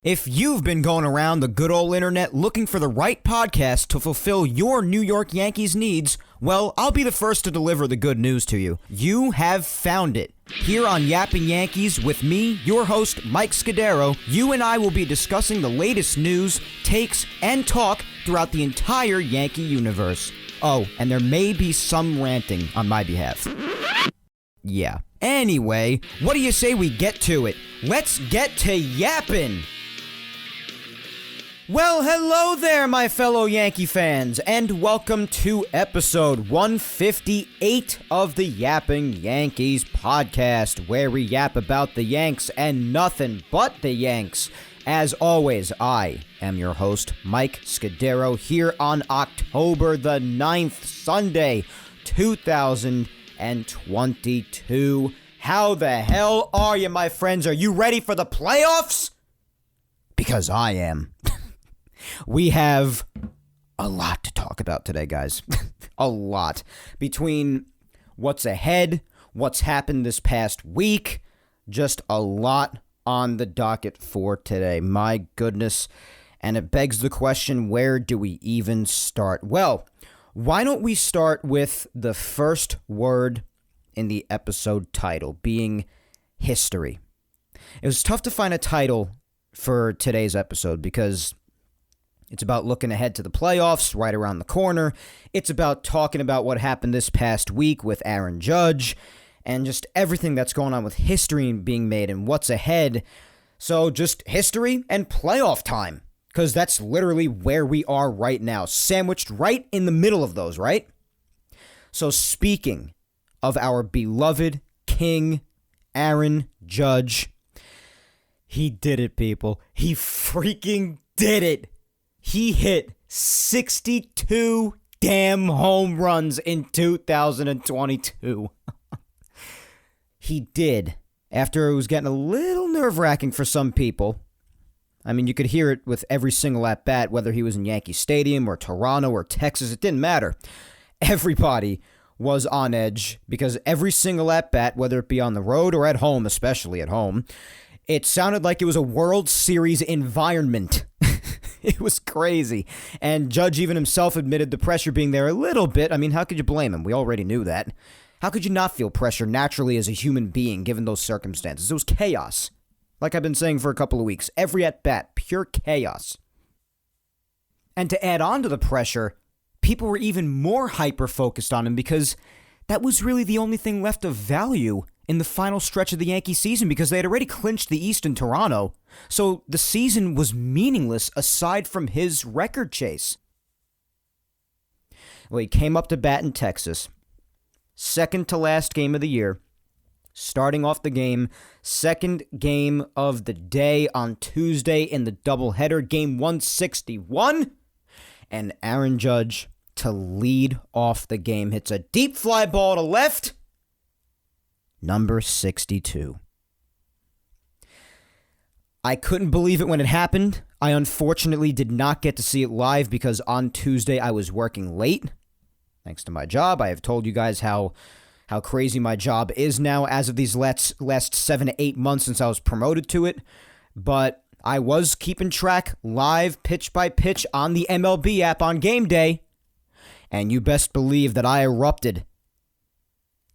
If you've been going around the good old internet looking for the right podcast to fulfill your New York Yankees needs, well, I'll be the first to deliver the good news to you. You have found it. Here on Yapping Yankees with me, your host, Mike Scudero, you and I will be discussing the latest news, takes, and talk throughout the entire Yankee universe. Oh, and there may be some ranting on my behalf. Yeah. Anyway, what do you say we get to it? Let's get to yapping! Well, hello there, my fellow Yankee fans, and welcome to episode 158 of the Yapping Yankees podcast, where we yap about the Yanks and nothing but the Yanks. As always, I am your host, Mike Scudero, here on October the 9th, Sunday, 2022. How the hell are you, my friends? Are you ready for the playoffs? Because I am. We have a lot to talk about today, guys. A lot. Between what's ahead, what's happened this past week, just a lot on the docket for today. My goodness. And it begs the question, where do we even start? Well, why don't we start with the first word in the episode title, being history. It was tough to find a title for today's episode because it's about looking ahead to the playoffs right around the corner. It's about talking about what happened this past week with Aaron Judge and just everything that's going on with history being made and what's ahead. So just history and playoff time, because that's literally where we are right now, sandwiched right in the middle of those, right? So speaking of our beloved King, Aaron Judge, he did it, people. He freaking did it. He hit 62 damn home runs in 2022. He did, after it was getting a little nerve-wracking for some people. I mean, you could hear it with every single at-bat, whether he was in Yankee Stadium or Toronto or Texas. It didn't matter. Everybody was on edge because every single at-bat, whether it be on the road or at home, especially at home, it sounded like it was a World Series environment. It was crazy. And Judge even himself admitted the pressure being there a little bit. I mean, how could you blame him? We already knew that. How could you not feel pressure naturally as a human being given those circumstances? It was chaos. Like I've been saying for a couple of weeks, every at-bat, pure chaos. And to add on to the pressure, people were even more hyper-focused on him because that was really the only thing left of value in the final stretch of the Yankee season, because they had already clinched the East in Toronto. So the season was meaningless aside from his record chase. Well, he came up to bat in Texas. Second to last game of the year. Starting off the game, second game of the day on Tuesday in the doubleheader, game 161. And Aaron Judge, to lead off the game, hits a deep fly ball to left. Number 62. I couldn't believe it when it happened. I unfortunately did not get to see it live because on Tuesday I was working late. Thanks to my job. I have told you guys how crazy my job is now as of these last 7 to 8 months since I was promoted to it. But I was keeping track live, pitch by pitch, on the MLB app on game day. And you best believe that I erupted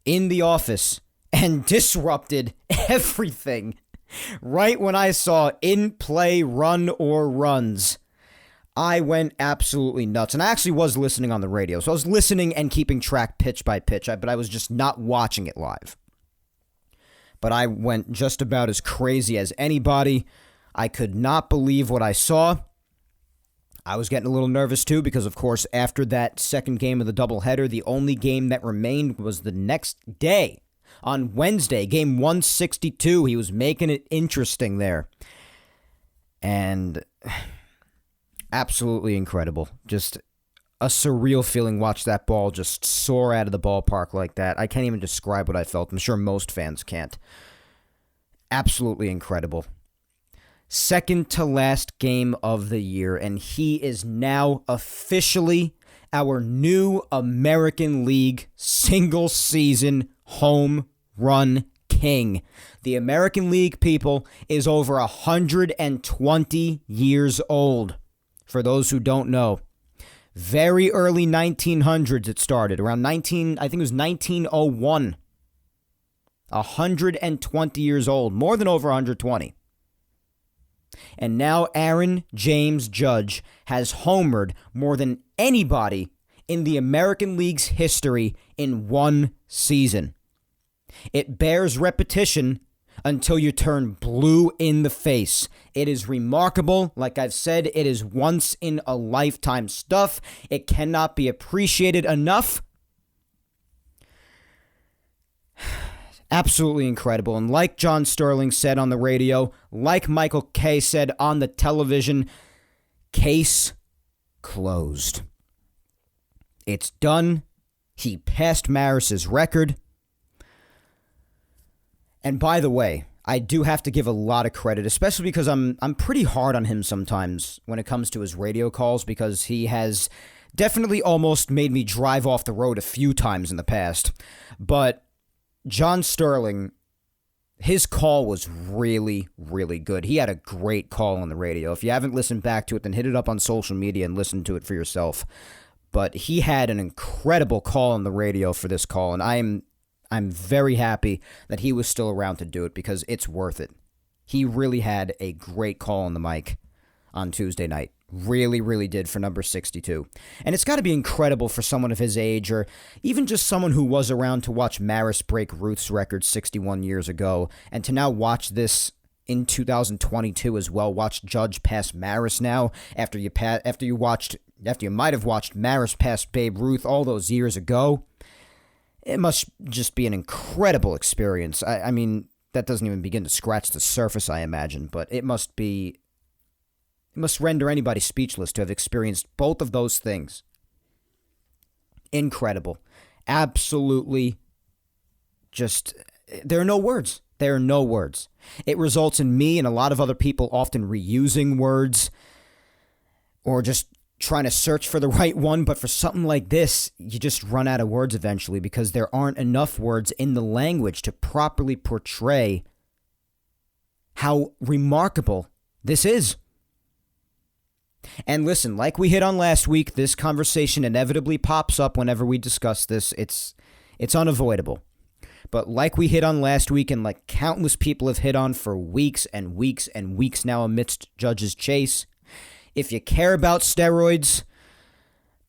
in the office and disrupted everything right when I saw in play run or runs. I went absolutely nuts. And I actually was listening on the radio. So I was listening and keeping track pitch by pitch, but I was just not watching it live. But I went just about as crazy as anybody. I could not believe what I saw. I was getting a little nervous too because, of course, after that second game of the doubleheader, the only game that remained was the next day. On Wednesday, game 162, he was making it interesting there. And absolutely incredible. Just a surreal feeling. Watch that ball just soar out of the ballpark like that. I can't even describe what I felt. I'm sure most fans can't. Absolutely incredible. Second to last game of the year, and he is now officially our new American League single-season home run king. The American League, people, is over 120 years old. For those who don't know, very early 1900s it started, around I think it was 1901. 120 years old, more than over 120. And now Aaron James Judge has homered more than anybody in the American League's history in one season. It bears repetition until you turn blue in the face. It is remarkable. Like I've said, it is once in a lifetime stuff. It cannot be appreciated enough. Absolutely incredible. And like John Sterling said on the radio, like Michael Kay said on the television, case closed. It's done. He passed Maris's record. And by the way, I do have to give a lot of credit, especially because I'm pretty hard on him sometimes when it comes to his radio calls, because he has definitely almost made me drive off the road a few times in the past. But John Sterling, his call was really, really good. He had a great call on the radio. If you haven't listened back to it, then hit it up on social media and listen to it for yourself. But he had an incredible call on the radio for this call, and I'm very happy that he was still around to do it because it's worth it. He really had a great call on the mic on Tuesday night. Really, really did for number 62. And it's got to be incredible for someone of his age, or even just someone who was around to watch Maris break Ruth's record 61 years ago, and to now watch this in 2022 as well. Watch Judge pass Maris now after you might have watched Maris pass Babe Ruth all those years ago. It must just be an incredible experience. I mean, that doesn't even begin to scratch the surface, I imagine, but it must render anybody speechless to have experienced both of those things. Incredible. Absolutely just, there are no words. There are no words. It results in me and a lot of other people often reusing words or just trying to search for the right one, but for something like this, you just run out of words eventually because there aren't enough words in the language to properly portray how remarkable this is. And listen, like we hit on last week, this conversation inevitably pops up whenever we discuss this. It's unavoidable. But like we hit on last week, and like countless people have hit on for weeks and weeks and weeks now amidst Judge's chase, if you care about steroids,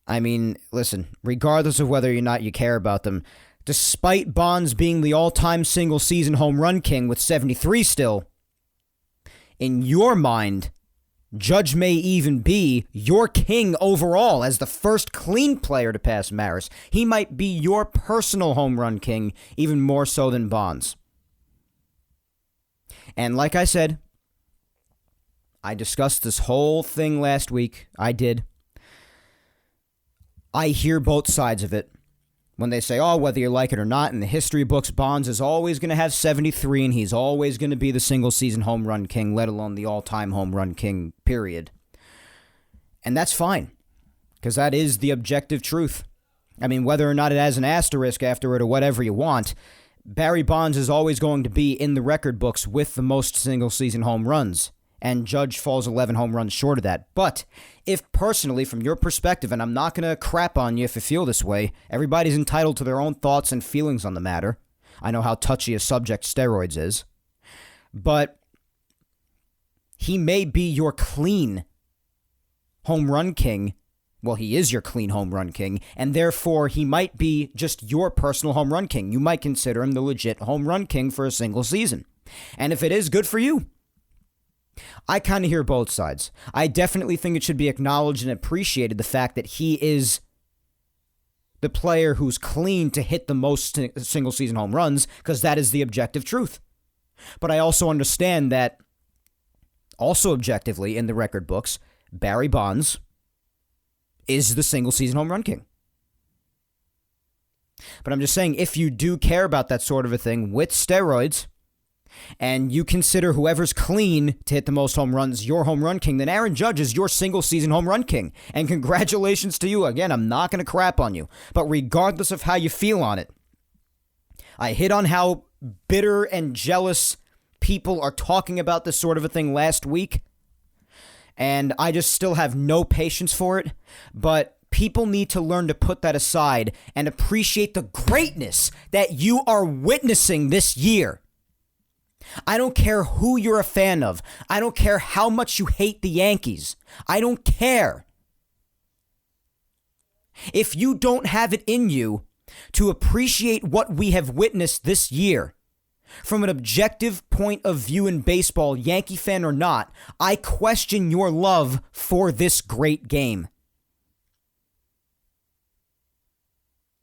I mean, listen, regardless of whether or not you care about them, despite Bonds being the all-time single-season home run king with 73 still, in your mind, Judge may even be your king overall as the first clean player to pass Maris. He might be your personal home run king, even more so than Bonds. And like I said, I discussed this whole thing last week. I did. I hear both sides of it. When they say, oh, whether you like it or not, in the history books, Bonds is always going to have 73, and he's always going to be the single-season home run king, let alone the all-time home run king, period. And that's fine, because that is the objective truth. I mean, whether or not it has an asterisk after it or whatever you want, Barry Bonds is always going to be in the record books with the most single-season home runs. And Judge falls 11 home runs short of that. But if personally, from your perspective, and I'm not going to crap on you if you feel this way, everybody's entitled to their own thoughts and feelings on the matter. I know how touchy a subject steroids is. But he may be your clean home run king. Well, he is your clean home run king, and therefore he might be just your personal home run king. You might consider him the legit home run king for a single season. And if it is, good for you. I kind of hear both sides. I definitely think it should be acknowledged and appreciated the fact that he is the player who's clean to hit the most single-season home runs, because that is the objective truth. But I also understand that, also objectively in the record books, Barry Bonds is the single-season home run king. But I'm just saying, if you do care about that sort of a thing with steroids, and you consider whoever's clean to hit the most home runs your home run king, then Aaron Judge is your single-season home run king. And congratulations to you. Again, I'm not going to crap on you. But regardless of how you feel on it, I hit on how bitter and jealous people are talking about this sort of a thing last week, and I just still have no patience for it. But people need to learn to put that aside and appreciate the greatness that you are witnessing this year. I don't care who you're a fan of. I don't care how much you hate the Yankees. I don't care. If you don't have it in you to appreciate what we have witnessed this year, from an objective point of view in baseball, Yankee fan or not, I question your love for this great game.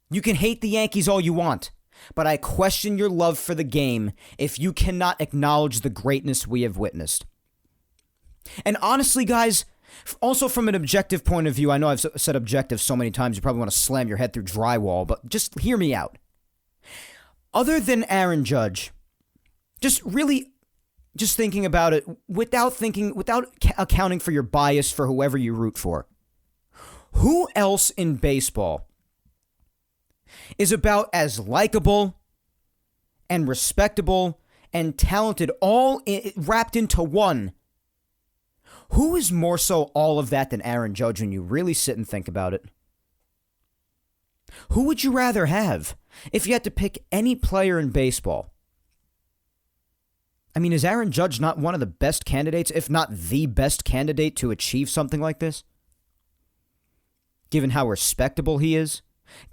You can hate the Yankees all you want, but I question your love for the game if you cannot acknowledge the greatness we have witnessed. And honestly, guys, also from an objective point of view, I know I've said objective so many times, you probably want to slam your head through drywall, but just hear me out. Other than Aaron Judge, just thinking about it without accounting for your bias for whoever you root for, who else in baseball is about as likable and respectable and talented all wrapped into one? Who is more so all of that than Aaron Judge when you really sit and think about it? Who would you rather have if you had to pick any player in baseball? I mean, is Aaron Judge not one of the best candidates, if not the best candidate to achieve something like this? Given how respectable he is,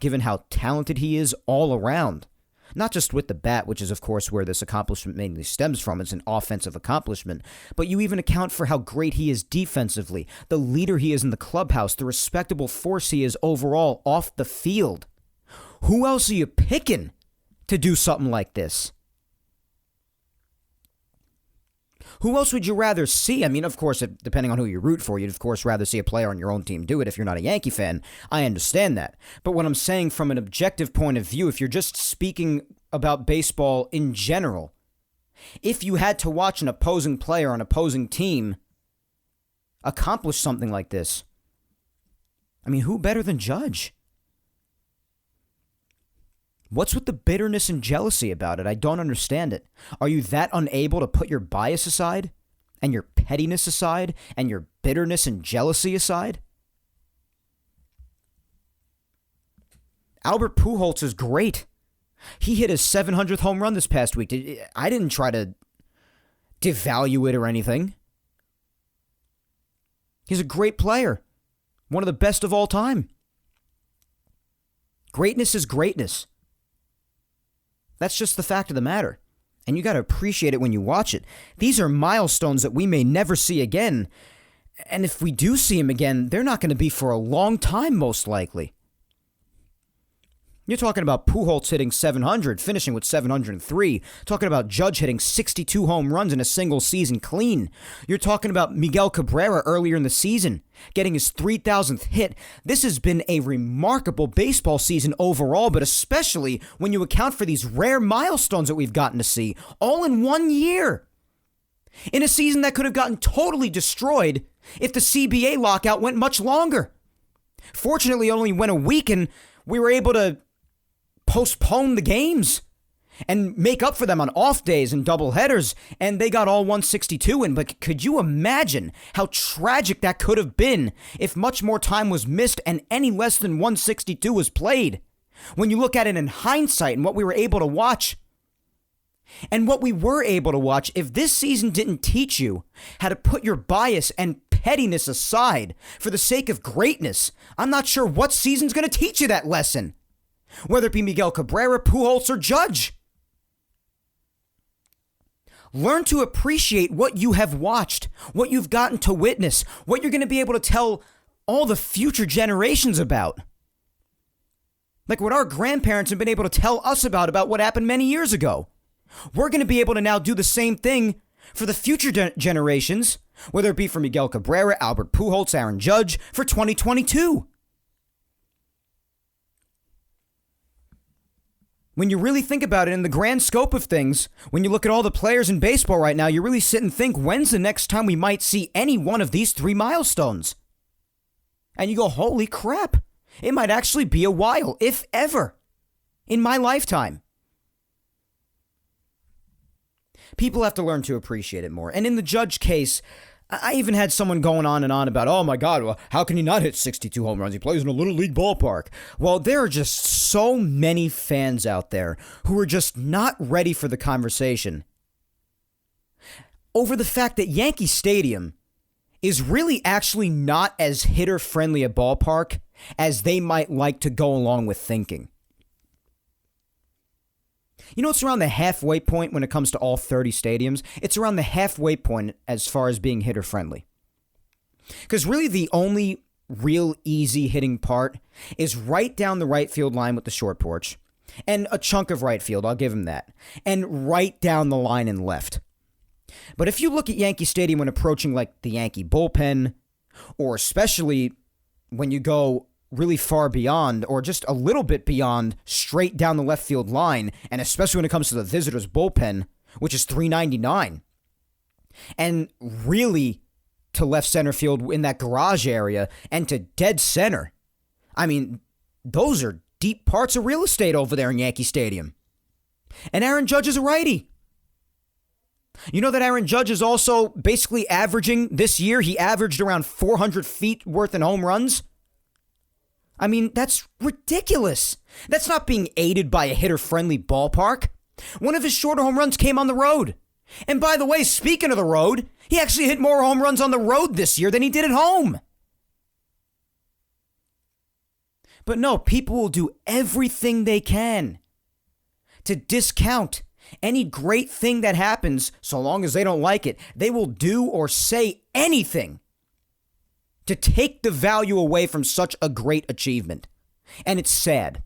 given how talented he is all around. Not just with the bat, which is, of course, where this accomplishment mainly stems from. It's an offensive accomplishment. But you even account for how great he is defensively, the leader he is in the clubhouse, the respectable force he is overall off the field. Who else are you picking to do something like this? Who else would you rather see? I mean, of course, depending on who you root for, you'd, of course, rather see a player on your own team do it if you're not a Yankee fan. I understand that. But what I'm saying from an objective point of view, if you're just speaking about baseball in general, if you had to watch an opposing player on an opposing team accomplish something like this, I mean, who better than Judge? What's with the bitterness and jealousy about it? I don't understand it. Are you that unable to put your bias aside and your pettiness aside and your bitterness and jealousy aside? Albert Pujols is great. He hit his 700th home run this past week. I didn't try to devalue it or anything. He's a great player. One of the best of all time. Greatness is greatness. That's just the fact of the matter. And you got to appreciate it when you watch it. These are milestones that we may never see again. And if we do see them again, they're not going to be for a long time, most likely. You're talking about Pujols hitting 700, finishing with 703. Talking about Judge hitting 62 home runs in a single season clean. You're talking about Miguel Cabrera earlier in the season, getting his 3,000th hit. This has been a remarkable baseball season overall, but especially when you account for these rare milestones that we've gotten to see, all in 1 year. In a season that could have gotten totally destroyed if the CBA lockout went much longer. Fortunately, it only went a week, and we were able to postpone the games and make up for them on off days and double headers, and they got all 162 in. But could you imagine how tragic that could have been if much more time was missed and any less than 162 was played? When you look at it in hindsight and what we were able to watch, and what we were able to watch, if this season didn't teach you how to put your bias and pettiness aside for the sake of greatness, I'm not sure what season's going to teach you that lesson. Whether it be Miguel Cabrera, Pujols, or Judge. Learn to appreciate what you have watched, what you've gotten to witness, what you're going to be able to tell all the future generations about. Like what our grandparents have been able to tell us about what happened many years ago. We're going to be able to now do the same thing for the future generations, whether it be for Miguel Cabrera, Albert Pujols, Aaron Judge, for 2022. When you really think about it in the grand scope of things, when you look at all the players in baseball right now, you really sit and think, when's the next time we might see any one of these three milestones? And you go, holy crap, it might actually be a while, if ever, in my lifetime. People have to learn to appreciate it more. And in the Judge case, I even had someone going on and on about, oh my God, well, how can he not hit 62 home runs? He plays in a little league ballpark. Well, there are just so many fans out there who are just not ready for the conversation over the fact that Yankee Stadium is really actually not as hitter-friendly a ballpark as they might like to go along with thinking. You know, it's around the halfway point when it comes to all 30 stadiums. It's around the halfway point as far as being hitter-friendly. Because really the only real easy hitting part is right down the right field line with the short porch. And a chunk of right field, I'll give him that. And right down the line in left. But if you look at Yankee Stadium when approaching like the Yankee bullpen, or especially when you go really far beyond, or just a little bit beyond, straight down the left field line, and especially when it comes to the visitors' bullpen, which is 399, and really to left center field in that garage area, and to dead center. I mean, those are deep parts of real estate over there in Yankee Stadium. And Aaron Judge is a righty. You know that Aaron Judge is also basically averaging this year, he averaged around 400 feet worth in home runs? I mean, that's ridiculous. That's not being aided by a hitter-friendly ballpark. One of his shorter home runs came on the road. And by the way, speaking of the road, he actually hit more home runs on the road this year than he did at home. But no, people will do everything they can to discount any great thing that happens, so long as they don't like it. They will do or say anything to take the value away from such a great achievement. And it's sad.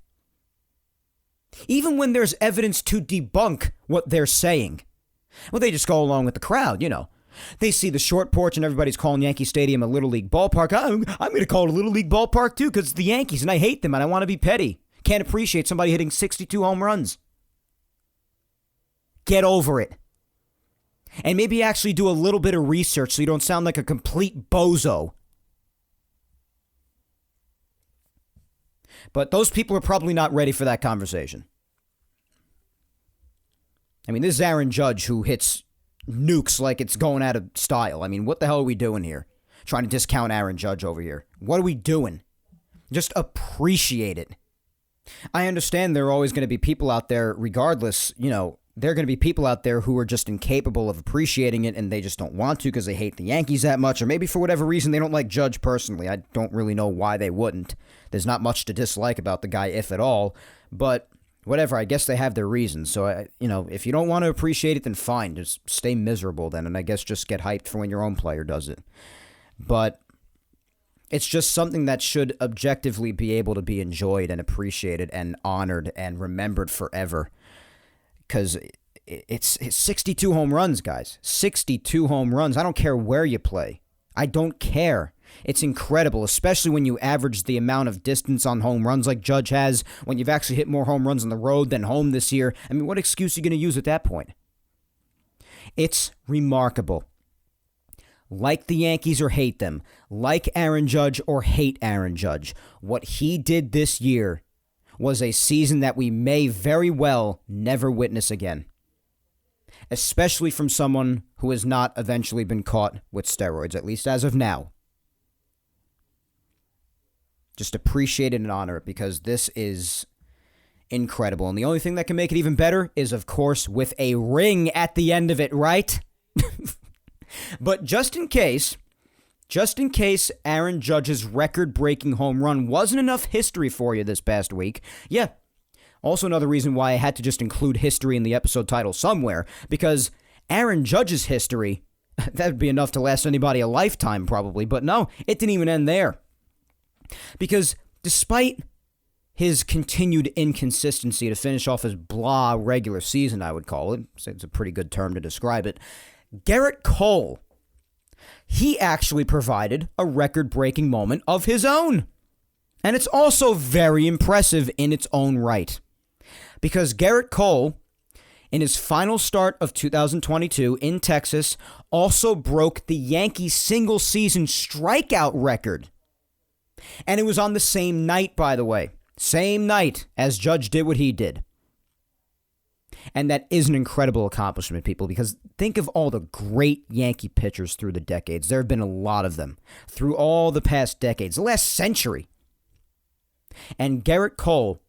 Even when there's evidence to debunk what they're saying, well, they just go along with the crowd, you know. They see the short porch and everybody's calling Yankee Stadium a Little League ballpark. I'm going to call it a Little League ballpark too because it's the Yankees and I hate them and I want to be petty. Can't appreciate somebody hitting 62 home runs. Get over it. And maybe actually do a little bit of research so you don't sound like a complete bozo. But those people are probably not ready for that conversation. I mean, this is Aaron Judge who hits nukes like it's going out of style. I mean, what the hell are we doing here? Trying to discount Aaron Judge over here. What are we doing? Just appreciate it. I understand there are always going to be people out there, regardless, you know, there are going to be people out there who are just incapable of appreciating it and they just don't want to because they hate the Yankees that much, or maybe for whatever reason they don't like Judge personally. I don't really know why they wouldn't. There's not much to dislike about the guy, if at all, but whatever, I guess they have their reasons. So, if you don't want to appreciate it, then fine, just stay miserable then, and I guess just get hyped for when your own player does it. But it's just something that should objectively be able to be enjoyed and appreciated and honored and remembered forever. Because it's 62 home runs, guys. 62 home runs. I don't care where you play. I don't care. It's incredible, especially when you average the amount of distance on home runs like Judge has, when you've actually hit more home runs on the road than home this year. I mean, what excuse are you going to use at that point? It's remarkable. Like the Yankees or hate them, like Aaron Judge or hate Aaron Judge, what he did this year was a season that we may very well never witness again. Especially from someone who has not eventually been caught with steroids, at least as of now. Just appreciate it and honor it because this is incredible. And the only thing that can make it even better is, of course, with a ring at the end of it, right? But just in case Aaron Judge's record-breaking home run wasn't enough history for you this past week, yeah, also another reason why I had to just include history in the episode title somewhere, because Aaron Judge's history, that would be enough to last anybody a lifetime probably, but no, it didn't even end there. Because despite his continued inconsistency to finish off his blah regular season, I would call it, it's a pretty good term to describe it, Garrett Cole, he actually provided a record-breaking moment of his own. And it's also very impressive in its own right. Because Garrett Cole, in his final start of 2022 in Texas, also broke the Yankees single-season strikeout record. And it was on the same night, by the way. Same night as Judge did what he did. And that is an incredible accomplishment, people, because think of all the great Yankee pitchers through the decades. There have been a lot of them through all the past decades, the last century. And Gerrit Cole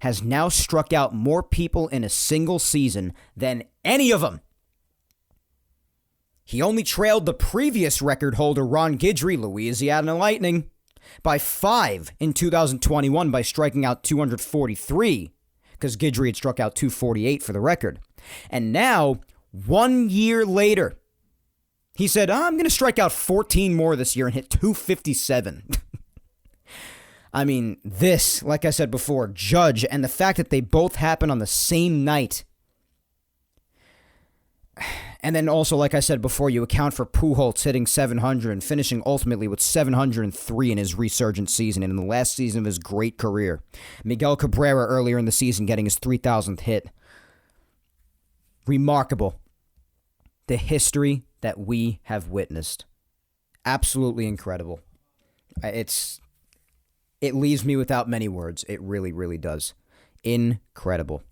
has now struck out more people in a single season than any of them. He only trailed the previous record holder, Ron Guidry, Louisiana Lightning, by 5 in 2021 by striking out 243, because Guidry had struck out 248 for the record. And now, 1 year later, he said, I'm going to strike out 14 more this year and hit 257. I mean, this, like I said before, Judge, and the fact that they both happen on the same night. And then also, like I said before, you account for Pujols hitting 700 and finishing ultimately with 703 in his resurgent season and in the last season of his great career. Miguel Cabrera earlier in the season getting his 3,000th hit. Remarkable. The history that we have witnessed. Absolutely incredible. It leaves me without many words. It really, really does. Incredible.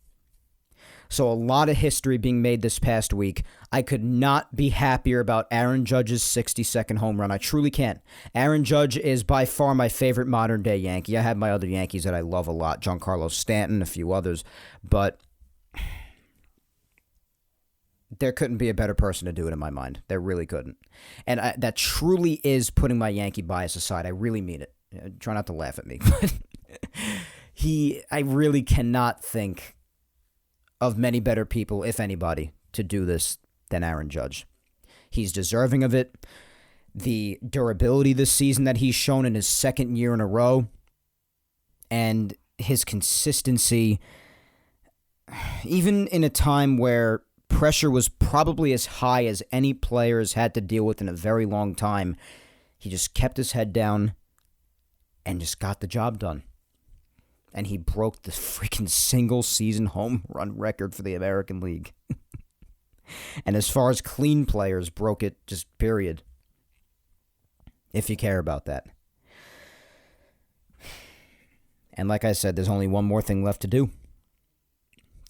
So a lot of history being made this past week. I could not be happier about Aaron Judge's 62nd home run. I truly can't. Aaron Judge is by far my favorite modern-day Yankee. I have my other Yankees that I love a lot. Giancarlo Stanton, a few others. But there couldn't be a better person to do it in my mind. There really couldn't. And that truly is putting my Yankee bias aside. I really mean it. Try not to laugh at me. I really cannot think of many better people, if anybody, to do this than Aaron Judge. He's deserving of it. The durability this season that he's shown in his second year in a row, and his consistency, even in a time where pressure was probably as high as any player has had to deal with in a very long time, he just kept his head down and just got the job done. And he broke the freaking single-season home run record for the American League. And as far as clean players, broke it, just period. If you care about that. And like I said, there's only one more thing left to do.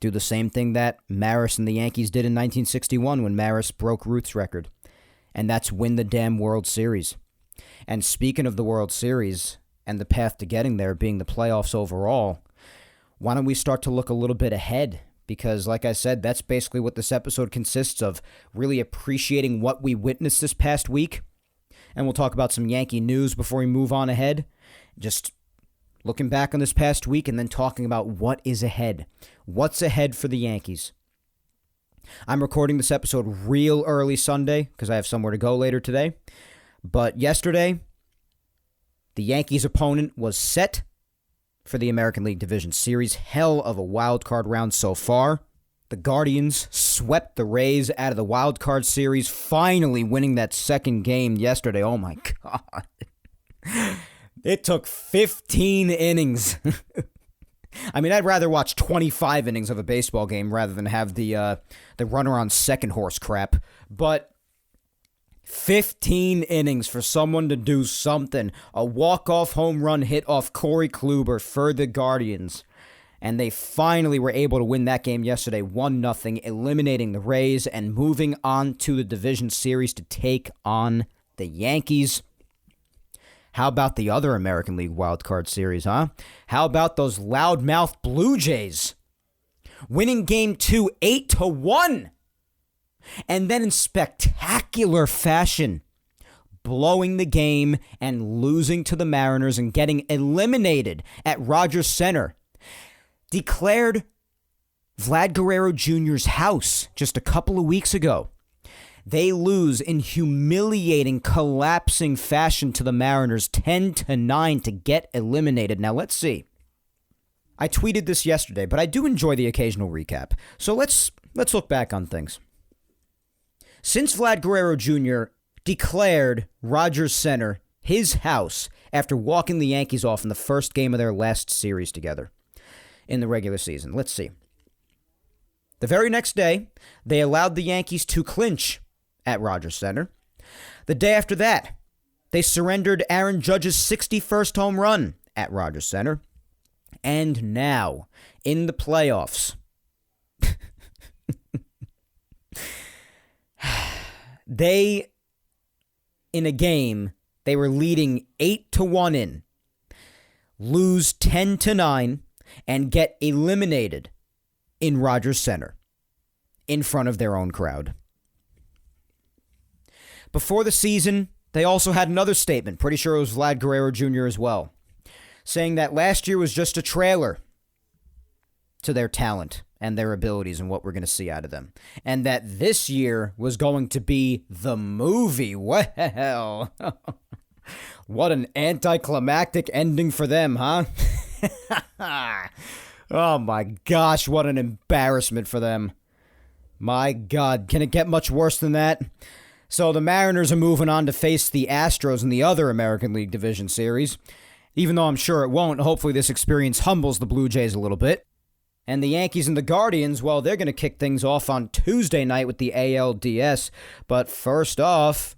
Do the same thing that Maris and the Yankees did in 1961 when Maris broke Ruth's record. And that's win the damn World Series. And speaking of the World Series, and the path to getting there being the playoffs overall, why don't we start to look a little bit ahead? Because, like I said, that's basically what this episode consists of, really appreciating what we witnessed this past week. And we'll talk about some Yankee news before we move on ahead. Just looking back on this past week and then talking about what is ahead. What's ahead for the Yankees? I'm recording this episode real early Sunday because I have somewhere to go later today. But yesterday, the Yankees' opponent was set for the American League Division Series. Hell of a wild card round so far. The Guardians swept the Rays out of the wild card series, finally winning that second game yesterday. Oh my God. It took 15 innings. I mean, I'd rather watch 25 innings of a baseball game rather than have the runner on second horse crap. But 15 innings for someone to do something. A walk-off home run hit off Corey Kluber for the Guardians. And they finally were able to win that game yesterday 1-0, eliminating the Rays and moving on to the division series to take on the Yankees. How about the other American League wildcard series, huh? How about those loudmouth Blue Jays winning Game 2 8-1? And then in spectacular fashion, blowing the game and losing to the Mariners and getting eliminated at Rogers Center. Declared Vlad Guerrero Jr.'s house just a couple of weeks ago. They lose in humiliating, collapsing fashion to the Mariners 10-9 to get eliminated. Now let's see. I tweeted this yesterday, but I do enjoy the occasional recap. So let's look back on things. Since Vlad Guerrero Jr. declared Rogers Center his house after walking the Yankees off in the first game of their last series together in the regular season. Let's see. The very next day, they allowed the Yankees to clinch at Rogers Center. The day after that, they surrendered Aaron Judge's 61st home run at Rogers Center. And now, in the playoffs, They, in a game, they were leading 8-1 in, lose 10-9, and get eliminated in Rogers Center in front of their own crowd. Before the season, they also had another statement, pretty sure it was Vlad Guerrero Jr. as well, saying that last year was just a trailer to their talent and their abilities and what we're going to see out of them. And that this year was going to be the movie. Well, what an anticlimactic ending for them, huh? Oh my gosh, what an embarrassment for them. My God, can it get much worse than that? So the Mariners are moving on to face the Astros in the other American League Division Series. Even though I'm sure it won't, hopefully this experience humbles the Blue Jays a little bit. And the Yankees and the Guardians, well, they're going to kick things off on Tuesday night with the ALDS. But first off,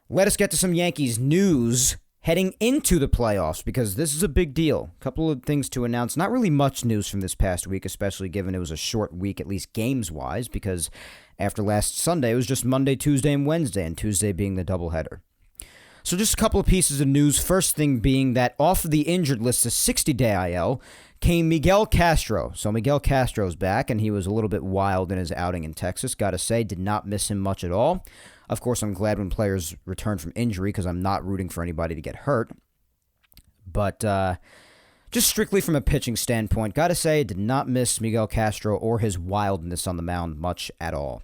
let us get to some Yankees news heading into the playoffs, because this is a big deal. A couple of things to announce. Not really much news from this past week, especially given it was a short week, at least games-wise, because after last Sunday, it was just Monday, Tuesday, and Wednesday, and Tuesday being the doubleheader. So just a couple of pieces of news. First thing being that off of the injured list, the 60-day IL, came Miguel Castro. So Miguel Castro's back, and he was a little bit wild in his outing in Texas. Gotta say, did not miss him much at all. Of course, I'm glad when players return from injury because I'm not rooting for anybody to get hurt. But just strictly from a pitching standpoint, gotta say, did not miss Miguel Castro or his wildness on the mound much at all.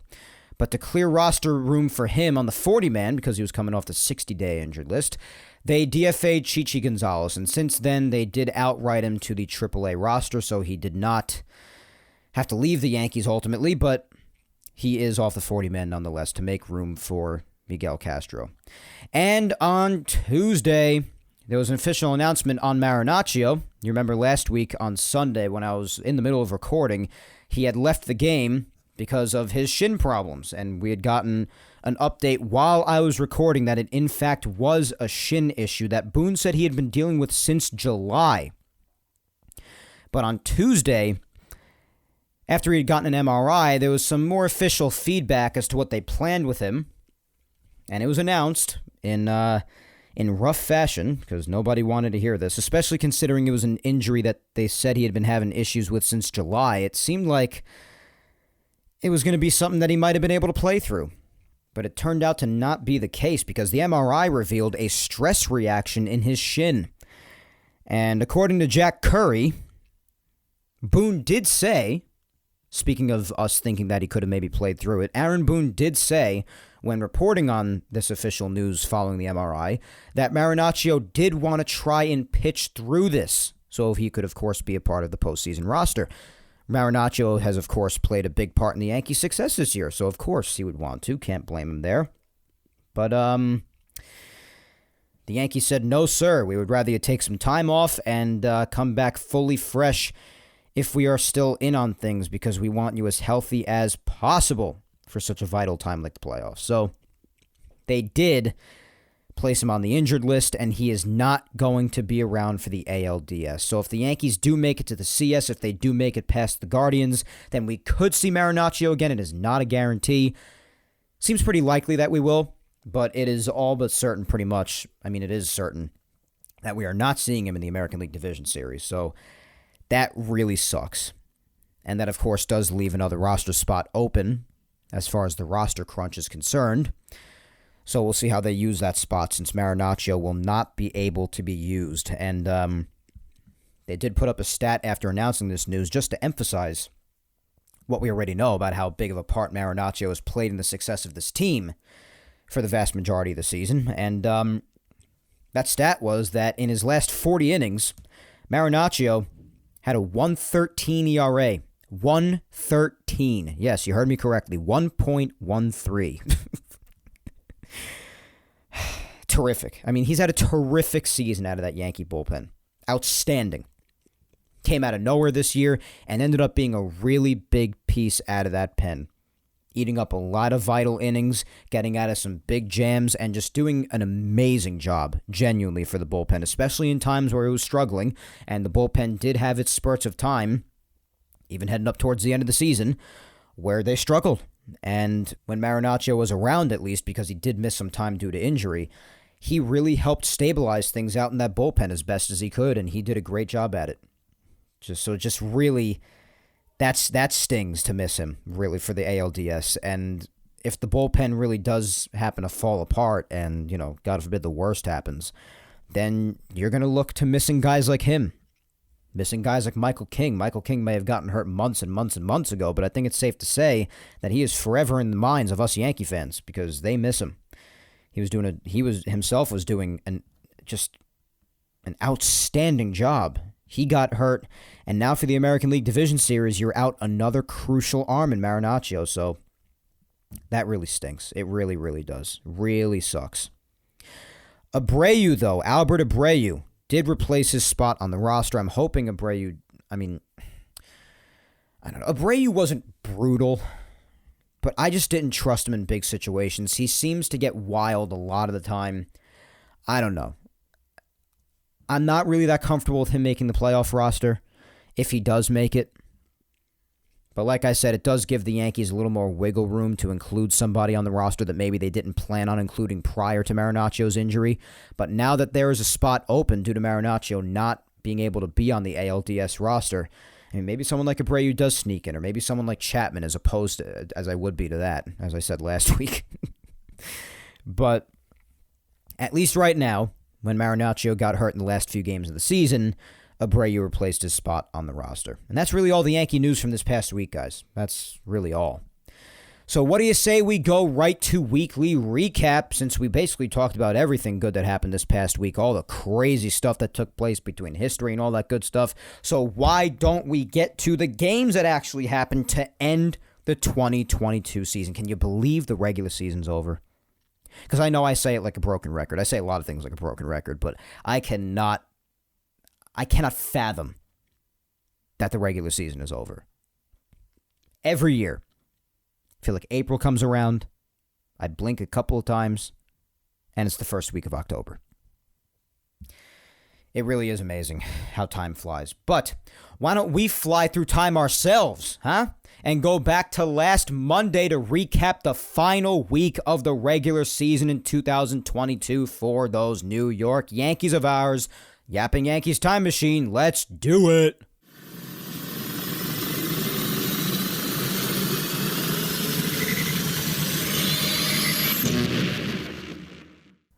But to clear roster room for him on the 40-man, because he was coming off the 60-day injured list, they DFA'd Chichi Gonzalez, and since then they did outright him to the AAA roster, so he did not have to leave the Yankees ultimately, but he is off the 40-man nonetheless to make room for Miguel Castro. And on Tuesday, there was an official announcement on Marinaccio. You remember last week on Sunday when I was in the middle of recording, he had left the game because of his shin problems, and we had gotten an update while I was recording that it in fact was a shin issue that Boone said he had been dealing with since July. But on Tuesday, after he had gotten an MRI, there was some more official feedback as to what they planned with him, and it was announced in rough fashion, because nobody wanted to hear this, especially considering it was an injury that they said he had been having issues with since July. It seemed like it was going to be something that he might have been able to play through. But it turned out to not be the case, because the MRI revealed a stress reaction in his shin. And according to Jack Curry, Boone did say, speaking of us thinking that he could have maybe played through it, Aaron Boone did say, when reporting on this official news following the MRI, that Marinaccio did want to try and pitch through this, so he could, of course, be a part of the postseason roster. Marinaccio has, of course, played a big part in the Yankees' success this year, so of course he would want to. Can't blame him there. But the Yankees said, no, sir. We would rather you take some time off and come back fully fresh if we are still in on things, because we want you as healthy as possible for such a vital time like the playoffs. So they did place him on the injured list, and he is not going to be around for the ALDS. So if the Yankees do make it to the CS, if they do make it past the Guardians, then we could see Marinaccio again. It is not a guarantee. Seems pretty likely that we will, but it is all but certain pretty much. I mean, it is certain that we are not seeing him in the American League Division Series. So that really sucks. And that, of course, does leave another roster spot open as far as the roster crunch is concerned. So we'll see how they use that spot, since Marinaccio will not be able to be used. And they did put up a stat after announcing this news just to emphasize what we already know about how big of a part Marinaccio has played in the success of this team for the vast majority of the season. And that stat was that in his last 40 innings, Marinaccio had a 1.13 ERA. 1.13. Yes, you heard me correctly. 1.13. Terrific. I mean, he's had a terrific season out of that Yankee bullpen. Outstanding. Came out of nowhere this year and ended up being a really big piece out of that pen. Eating up a lot of vital innings, getting out of some big jams, and just doing an amazing job, genuinely, for the bullpen, especially in times where it was struggling, and the bullpen did have its spurts of time, even heading up towards the end of the season, where they struggled. And when Marinaccio was around, at least, because he did miss some time due to injury, he really helped stabilize things out in that bullpen as best as he could, and he did a great job at it. Just really, that stings to miss him, really, for the ALDS. And if the bullpen really does happen to fall apart and, God forbid the worst happens, then you're going to look to missing guys like him. Missing guys like Michael King. Michael King may have gotten hurt months and months and months ago, but I think it's safe to say that he is forever in the minds of us Yankee fans because they miss him. He was doing an outstanding job. He got hurt, and now for the American League Division Series, you're out another crucial arm in Marinaccio, so that really stinks. It really, really does. Really sucks. Abreu, though, Albert Abreu, did replace his spot on the roster. I'm hoping Abreu, I don't know. Abreu wasn't brutal, but I just didn't trust him in big situations. He seems to get wild a lot of the time. I don't know. I'm not really that comfortable with him making the playoff roster, if he does make it. But like I said, it does give the Yankees a little more wiggle room to include somebody on the roster that maybe they didn't plan on including prior to Marinaccio's injury. But now that there is a spot open due to Marinaccio not being able to be on the ALDS roster, maybe someone like Abreu does sneak in, or maybe someone like Chapman as opposed to, as I would be to that, as I said last week. But at least right now, when Marinaccio got hurt in the last few games of the season, Abreu replaced his spot on the roster. And that's really all the Yankee news from this past week, guys. That's really all. So what do you say we go right to weekly recap, since we basically talked about everything good that happened this past week, all the crazy stuff that took place between history and all that good stuff. So why don't we get to the games that actually happened to end the 2022 season? Can you believe the regular season's over? Because I know I say it like a broken record. I say a lot of things like a broken record, but I cannot fathom that the regular season is over. Every year, I feel like April comes around, I blink a couple of times, and it's the first week of October. It really is amazing how time flies. But why don't we fly through time ourselves, huh? And go back to last Monday to recap the final week of the regular season in 2022 for those New York Yankees of ours. Yapping Yankees time machine, let's do it!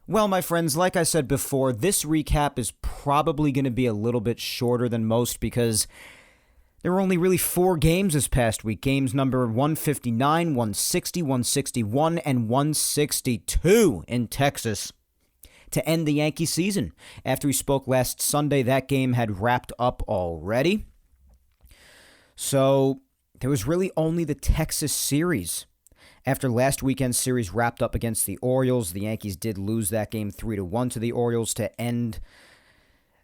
Well, my friends, like I said before, this recap is probably going to be a little bit shorter than most because there were only really 4 games this past week. Games number 159, 160, 161, and 162 in Texas to end the Yankee season. After we spoke last Sunday, that game had wrapped up already. So there was really only the Texas series. After last weekend's series wrapped up against the Orioles, the Yankees did lose that game 3-1 to the Orioles to end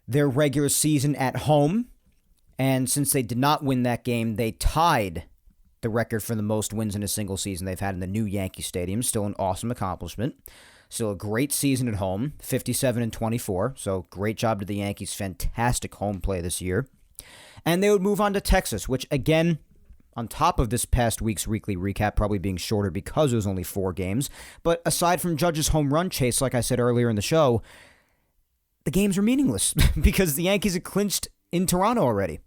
their regular season at home. And since they did not win that game, they tied the record for the most wins in a single season they've had in the new Yankee Stadium. Still an awesome accomplishment. Still a great season at home, 57-24. So great job to the Yankees. Fantastic home play this year. And they would move on to Texas, which again, on top of this past week's weekly recap probably being shorter because it was only 4 games. But aside from Judge's home run chase, like I said earlier in the show, the games are meaningless because the Yankees had clinched in Toronto already.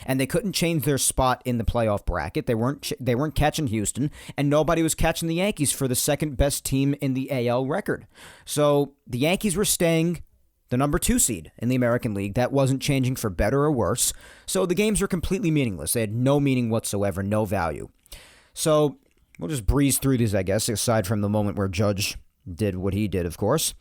And they couldn't change their spot in the playoff bracket. They weren't catching Houston, and nobody was catching the Yankees for the second best team in the AL record. So the Yankees were staying the number 2 seed in the American League. That wasn't changing for better or worse. So the games were completely meaningless. They had no meaning whatsoever, no value. So we'll just breeze through these, I guess, aside from the moment where Judge did what he did, of course.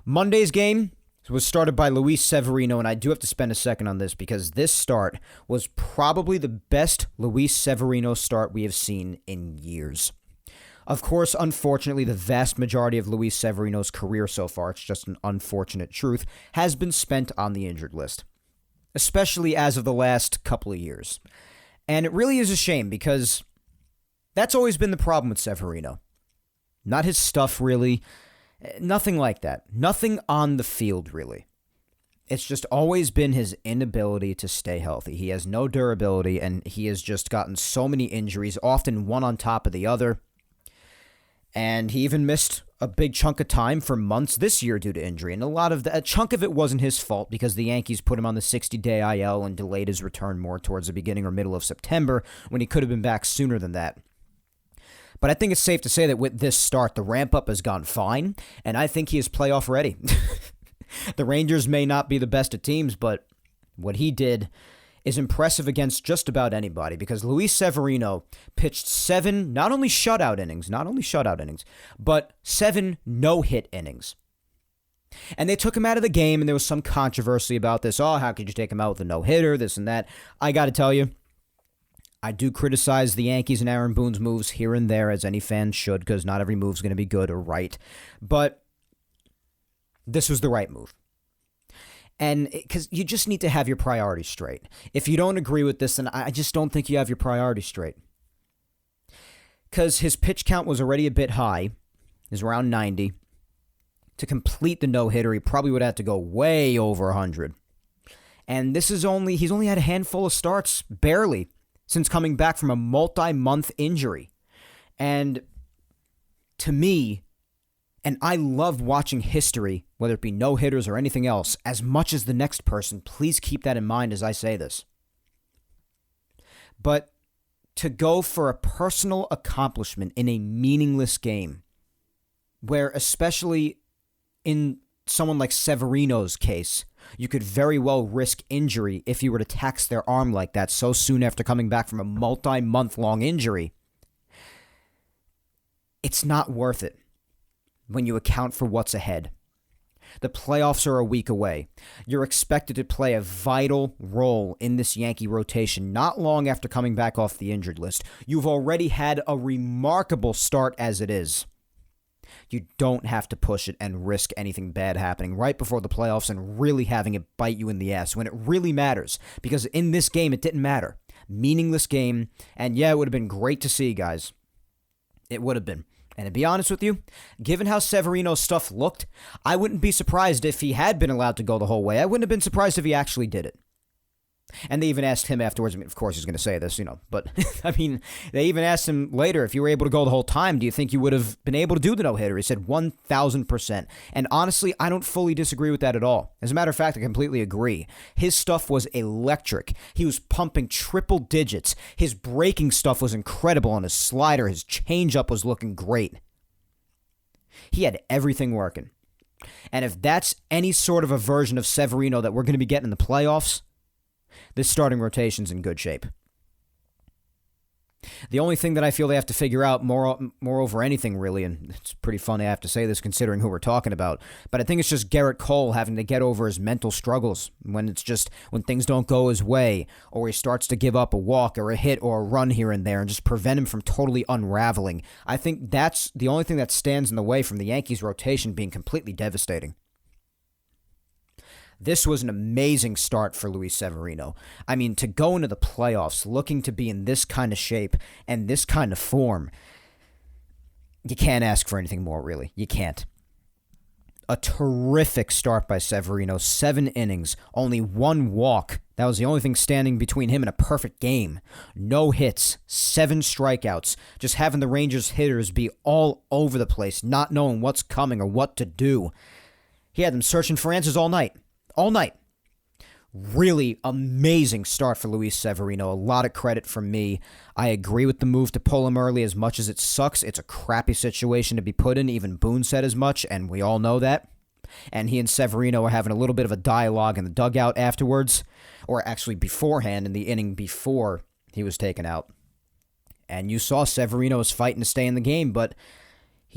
Monday's game was started by Luis Severino, and I do have to spend a second on this because this start was probably the best Luis Severino start we have seen in years. Of course, unfortunately, the vast majority of Luis Severino's career so far, it's just an unfortunate truth, has been spent on the injured list, especially as of the last couple of years. And it really is a shame because that's always been the problem with Severino. Not his stuff, really. Nothing like that. Nothing on the field, really. It's just always been his inability to stay healthy. He has no durability, and he has just gotten so many injuries, often one on top of the other. And he even missed a big chunk of time for months this year due to injury. And a chunk of it wasn't his fault because the Yankees put him on the 60-day IL and delayed his return more towards the beginning or middle of September when he could have been back sooner than that. But I think it's safe to say that with this start, the ramp-up has gone fine, and I think he is playoff ready. The Rangers may not be the best of teams, but what he did is impressive against just about anybody because Luis Severino pitched 7 not only shutout innings, but 7 no-hit innings. And they took him out of the game, and there was some controversy about this. Oh, how could you take him out with a no-hitter, this and that? I got to tell you, I do criticize the Yankees and Aaron Boone's moves here and there, as any fan should, because not every move's going to be good or right. But this was the right move. And because you just need to have your priorities straight. If you don't agree with this, then I just don't think you have your priorities straight. Because his pitch count was already a bit high. It was around 90. To complete the no-hitter, he probably would have to go way over 100. And he's only had a handful of starts, barely, since coming back from a multi-month injury. And to me, and I love watching history, whether it be no-hitters or anything else, as much as the next person. Please keep that in mind as I say this. But to go for a personal accomplishment in a meaningless game, where especially in someone like Severino's case, you could very well risk injury if you were to tax their arm like that so soon after coming back from a multi-month-long injury, it's not worth it. When you account for what's ahead. The playoffs are a week away. You're expected to play a vital role in this Yankee rotation not long after coming back off the injured list. You've already had a remarkable start as it is. You don't have to push it and risk anything bad happening right before the playoffs and really having it bite you in the ass when it really matters. Because in this game, it didn't matter. Meaningless game. And yeah, it would have been great to see, guys. It would have been. And to be honest with you, given how Severino's stuff looked, I wouldn't be surprised if he had been allowed to go the whole way. I wouldn't have been surprised if he actually did it. And they even asked him afterwards, of course he's going to say this, but they even asked him later, if you were able to go the whole time, do you think you would have been able to do the no-hitter? He said 1,000%. And honestly, I don't fully disagree with that at all. As a matter of fact, I completely agree. His stuff was electric. He was pumping triple digits. His breaking stuff was incredible on his slider. His changeup was looking great. He had everything working. And if that's any sort of a version of Severino that we're going to be getting in the playoffs, this starting rotation's in good shape. The only thing that I feel they have to figure out more over anything, really, and it's pretty funny I have to say this considering who we're talking about, but I think it's just Garrett Cole having to get over his mental struggles when things don't go his way, or he starts to give up a walk or a hit or a run here and there and just prevent him from totally unraveling. I think that's the only thing that stands in the way from the Yankees' rotation being completely devastating. This was an amazing start for Luis Severino. I mean, to go into the playoffs looking to be in this kind of shape and this kind of form, you can't ask for anything more, really. You can't. A terrific start by Severino. 7 innings, only 1 walk. That was the only thing standing between him and a perfect game. No hits, 7 strikeouts. Just having the Rangers hitters be all over the place, not knowing what's coming or what to do. He had them searching for answers all night. All night. Really amazing start for Luis Severino. A lot of credit from me. I agree with the move to pull him early. As much as it sucks, it's a crappy situation to be put in. Even Boone said as much, and we all know that. And he and Severino are having a little bit of a dialogue in the dugout afterwards, or actually beforehand in the inning before he was taken out. And you saw Severino was fighting to stay in the game, but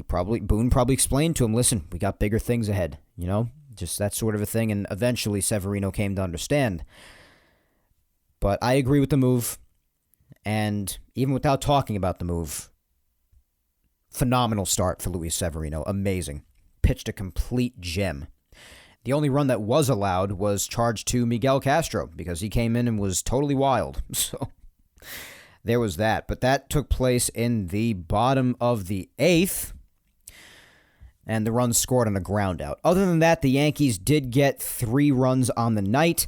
Boone probably explained to him, listen, we got bigger things ahead, just that sort of a thing, and eventually Severino came to understand. But I agree with the move, and even without talking about the move, phenomenal start for Luis Severino. Amazing. Pitched a complete gem. The only run that was allowed was charged to Miguel Castro, because he came in and was totally wild. So there was that. But that took place in the bottom of the 8th. and the runs scored on a ground out. Other than that, the Yankees did get 3 runs on the night.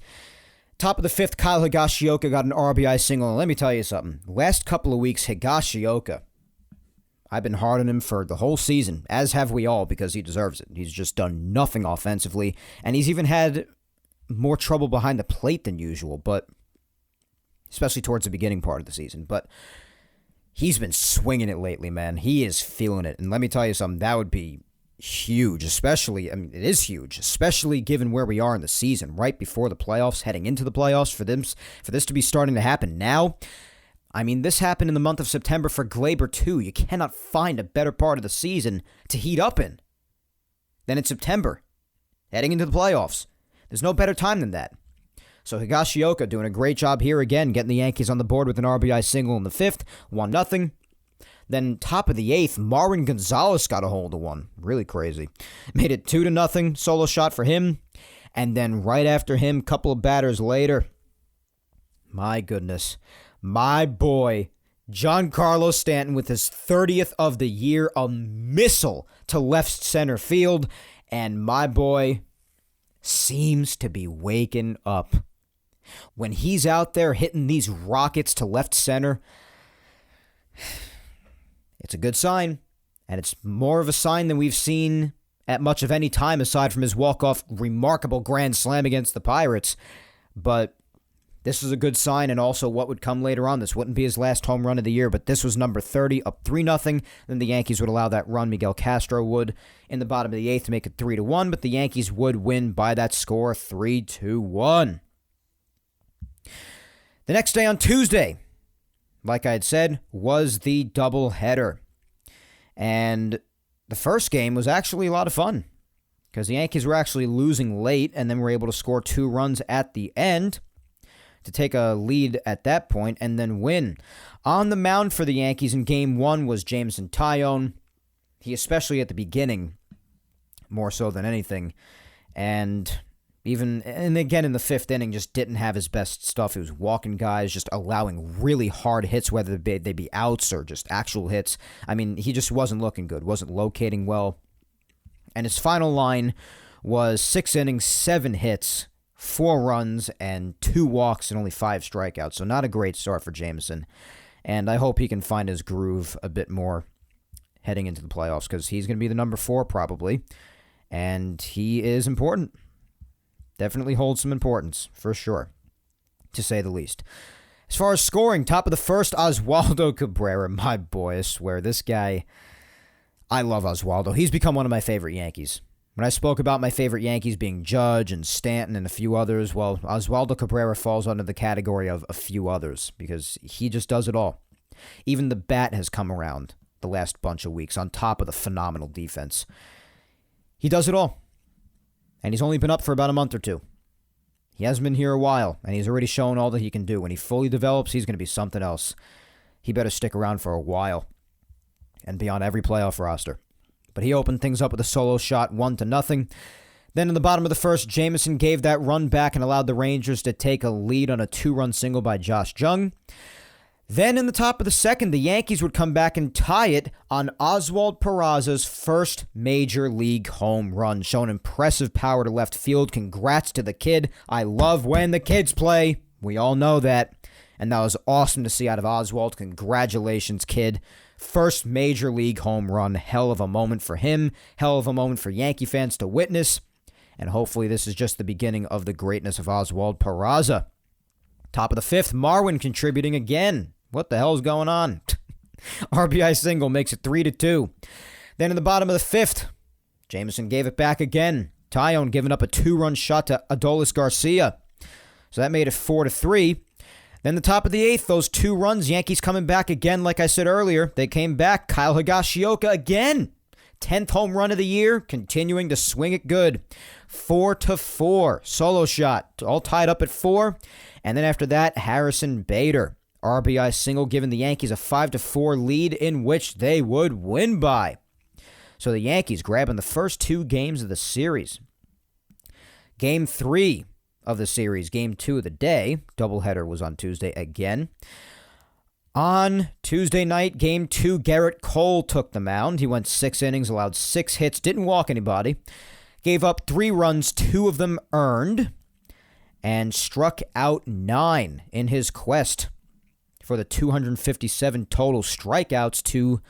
Top of the 5th, Kyle Higashioka got an RBI single. And let me tell you something. Last couple of weeks, Higashioka, I've been hard on him for the whole season, as have we all, because he deserves it. He's just done nothing offensively, and he's even had more trouble behind the plate than usual, but especially towards the beginning part of the season. But he's been swinging it lately, man. He is feeling it. And let me tell you something, that would be huge, especially, it is huge, especially given where we are in the season, right before the playoffs, heading into the playoffs, for this to be starting to happen now. This happened in the month of September for Glaber, too. You cannot find a better part of the season to heat up in than in September, heading into the playoffs. There's no better time than that. So Higashioka doing a great job here again, getting the Yankees on the board with an RBI single in the 5th, 1-0. Then top of the 8th, Marwin Gonzalez got a hold of one. Really crazy. Made it 2-0, solo shot for him. And then right after him, couple of batters later, my goodness, my boy, Giancarlo Stanton with his 30th of the year, a missile to left center field. And my boy seems to be waking up. When he's out there hitting these rockets to left center, it's a good sign. And it's more of a sign than we've seen at much of any time aside from his walk-off remarkable grand slam against the Pirates. But this is a good sign, and also what would come later on. This wouldn't be his last home run of the year, but this was number 30, up 3-0. Then the Yankees would allow that run. Miguel Castro would in the bottom of the 8th to make it 3-1, but the Yankees would win by that score, 3-1. The next day on Tuesday, like I had said, was the doubleheader. And the first game was actually a lot of fun because the Yankees were actually losing late and then were able to score 2 runs at the end to take a lead at that point and then win. On the mound for the Yankees in Game 1 was Jameson Taillon. He, especially at the beginning, more so than anything, and again in the 5th inning, just didn't have his best stuff. He was walking guys, just allowing really hard hits, whether they be outs or just actual hits. He just wasn't looking good, wasn't locating well. And his final line was 6 innings, 7 hits, 4 runs, and 2 walks, and only 5 strikeouts. So not a great start for Jameson. And I hope he can find his groove a bit more heading into the playoffs, because he's going to be the number 4 probably. And he is important. Definitely holds some importance, for sure, to say the least. As far as scoring, top of the 1st, Oswaldo Cabrera. My boy, I swear, this guy, I love Oswaldo. He's become one of my favorite Yankees. When I spoke about my favorite Yankees being Judge and Stanton and a few others, well, Oswaldo Cabrera falls under the category of a few others because he just does it all. Even the bat has come around the last bunch of weeks on top of the phenomenal defense. He does it all. And he's only been up for about a month or 2. He hasn't been here a while, and he's already shown all that he can do. When he fully develops, he's going to be something else. He better stick around for a while and be on every playoff roster. But he opened things up with a solo shot, 1-0. Then in the bottom of the 1st, Jameson gave that run back and allowed the Rangers to take a lead on a 2-run single by Josh Jung. Then in the top of the 2nd, the Yankees would come back and tie it on Oswald Peraza's first major league home run, showing impressive power to left field. Congrats to the kid. I love when the kids play. We all know that. And that was awesome to see out of Oswald. Congratulations, kid. First major league home run. Hell of a moment for him. Hell of a moment for Yankee fans to witness. And hopefully this is just the beginning of the greatness of Oswald Peraza. Top of the 5th, Marwin contributing again. What the hell is going on? RBI single makes it 3-2. Then in the bottom of the 5th, Jameson gave it back again. Taillon giving up a 2-run shot to Adolis Garcia. So that made it 4-3. Then the top of the 8th, those 2 runs, Yankees coming back again. Like I said earlier, they came back. Kyle Higashioka again. 10th home run of the year, continuing to swing it good. 4-4. Solo shot, all tied up at 4. And then after that, Harrison Bader. RBI single giving the Yankees a 5-4 lead in which they would win by. So the Yankees grabbing the first 2 games of the series. Game 3 of the series, Game 2 of the day. Doubleheader was on Tuesday again. On Tuesday night, Game 2, Garrett Cole took the mound. He went 6 innings, allowed 6 hits, didn't walk anybody, gave up 3 runs, 2 of them earned, and struck out 9 in his quest for the 257 total strikeouts to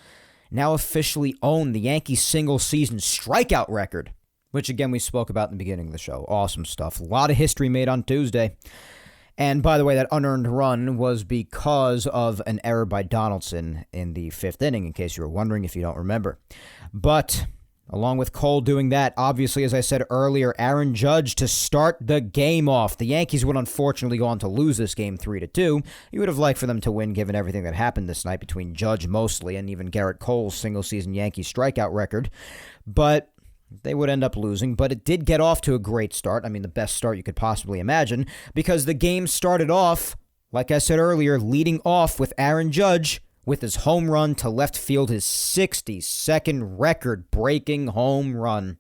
now officially own the Yankees single-season strikeout record, which, again, we spoke about in the beginning of the show. Awesome stuff. A lot of history made on Tuesday. And, by the way, that unearned run was because of an error by Donaldson in the 5th inning, in case you were wondering if you don't remember. But along with Cole doing that, obviously, as I said earlier, Aaron Judge to start the game off. The Yankees would unfortunately go on to lose this game 3-2. You would have liked for them to win given everything that happened this night between Judge mostly and even Garrett Cole's single-season Yankees strikeout record. But they would end up losing, but it did get off to a great start. I mean, the best start you could possibly imagine, because the game started off, like I said earlier, leading off with Aaron Judge with his home run to left field, his 62nd record-breaking home run.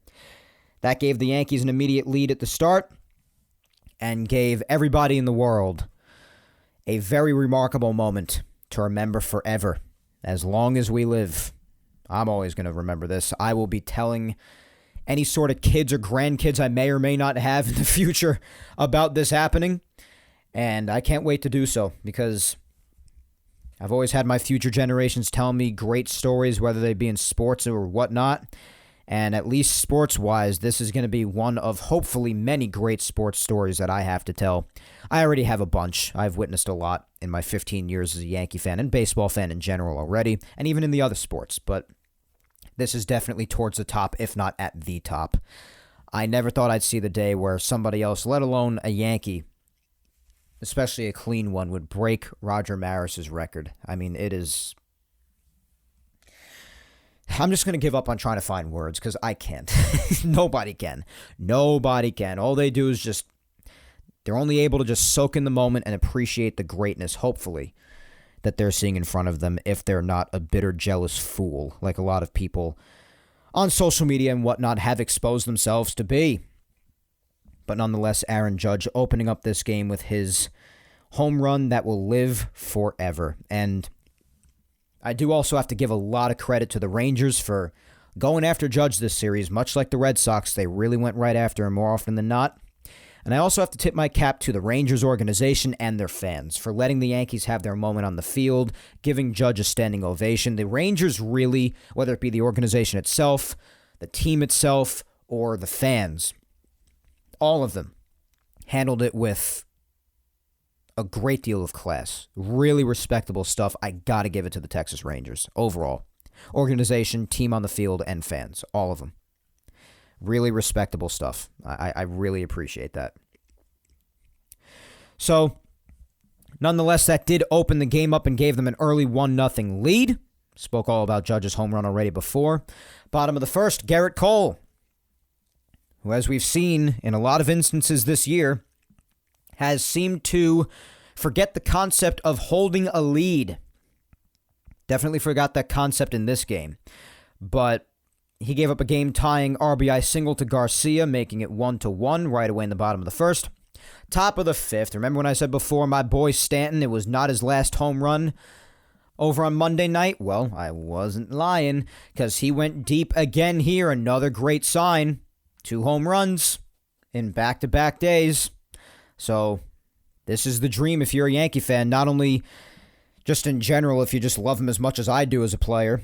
That gave the Yankees an immediate lead at the start and gave everybody in the world a very remarkable moment to remember forever. As long as we live, I'm always going to remember this. I will be telling any sort of kids or grandkids I may or may not have in the future about this happening, and I can't wait to do so, because I've always had my future generations tell me great stories, whether they be in sports or whatnot, and at least sports-wise, this is going to be one of hopefully many great sports stories that I have to tell. I already have a bunch. I've witnessed a lot in my 15 years as a Yankee fan and baseball fan in general already, and even in the other sports, but this is definitely towards the top, if not at the top. I never thought I'd see the day where somebody else, let alone a Yankee, especially a clean one, would break Roger Maris's record. I mean, it is... I'm just going to give up on trying to find words, because I can't. Nobody can. Nobody can. All they do is just... They're only able to just soak in the moment and appreciate the greatness, hopefully, that they're seeing in front of them, if they're not a bitter, jealous fool, like a lot of people on social media and whatnot have exposed themselves to be. But nonetheless, Aaron Judge opening up this game with his home run that will live forever. And I do also have to give a lot of credit to the Rangers for going after Judge this series. Much like the Red Sox, they really went right after him more often than not. And I also have to tip my cap to the Rangers organization and their fans for letting the Yankees have their moment on the field, giving Judge a standing ovation. The Rangers really, whether it be the organization itself, the team itself, or the fans, all of them handled it with a great deal of class. Really respectable stuff. I got to give it to the Texas Rangers overall. Organization, team on the field, and fans. All of them. Really respectable stuff. I really appreciate that. So, nonetheless, that did open the game up and gave them an early 1-0 lead. Spoke all about Judge's home run already before. Bottom of the first, Garrett Cole, who, as we've seen in a lot of instances this year, has seemed to forget the concept of holding a lead. Definitely forgot that concept in this game. But he gave up a game-tying RBI single to Garcia, making it 1-1 right away in the bottom of the first. Top of the fifth. Remember when I said before, my boy Stanton, it was not his last home run over on Monday night? Well, I wasn't lying, because he went deep again here. Another great sign. 2 home runs in back-to-back days. So this is the dream if you're a Yankee fan, not only just in general if you just love him as much as I do as a player,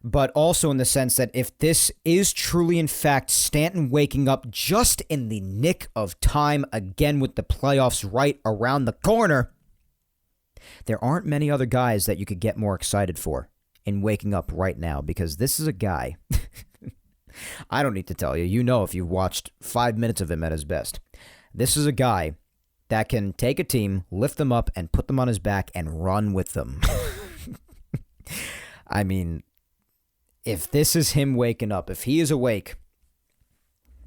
but also in the sense that if this is truly, in fact, Stanton waking up just in the nick of time, again with the playoffs right around the corner, there aren't many other guys that you could get more excited for in waking up right now, because this is a guy, I don't need to tell you, you know if you've watched 5 minutes of him at his best. This is a guy that can take a team, lift them up, and put them on his back and run with them. I mean, if this is him waking up, if he is awake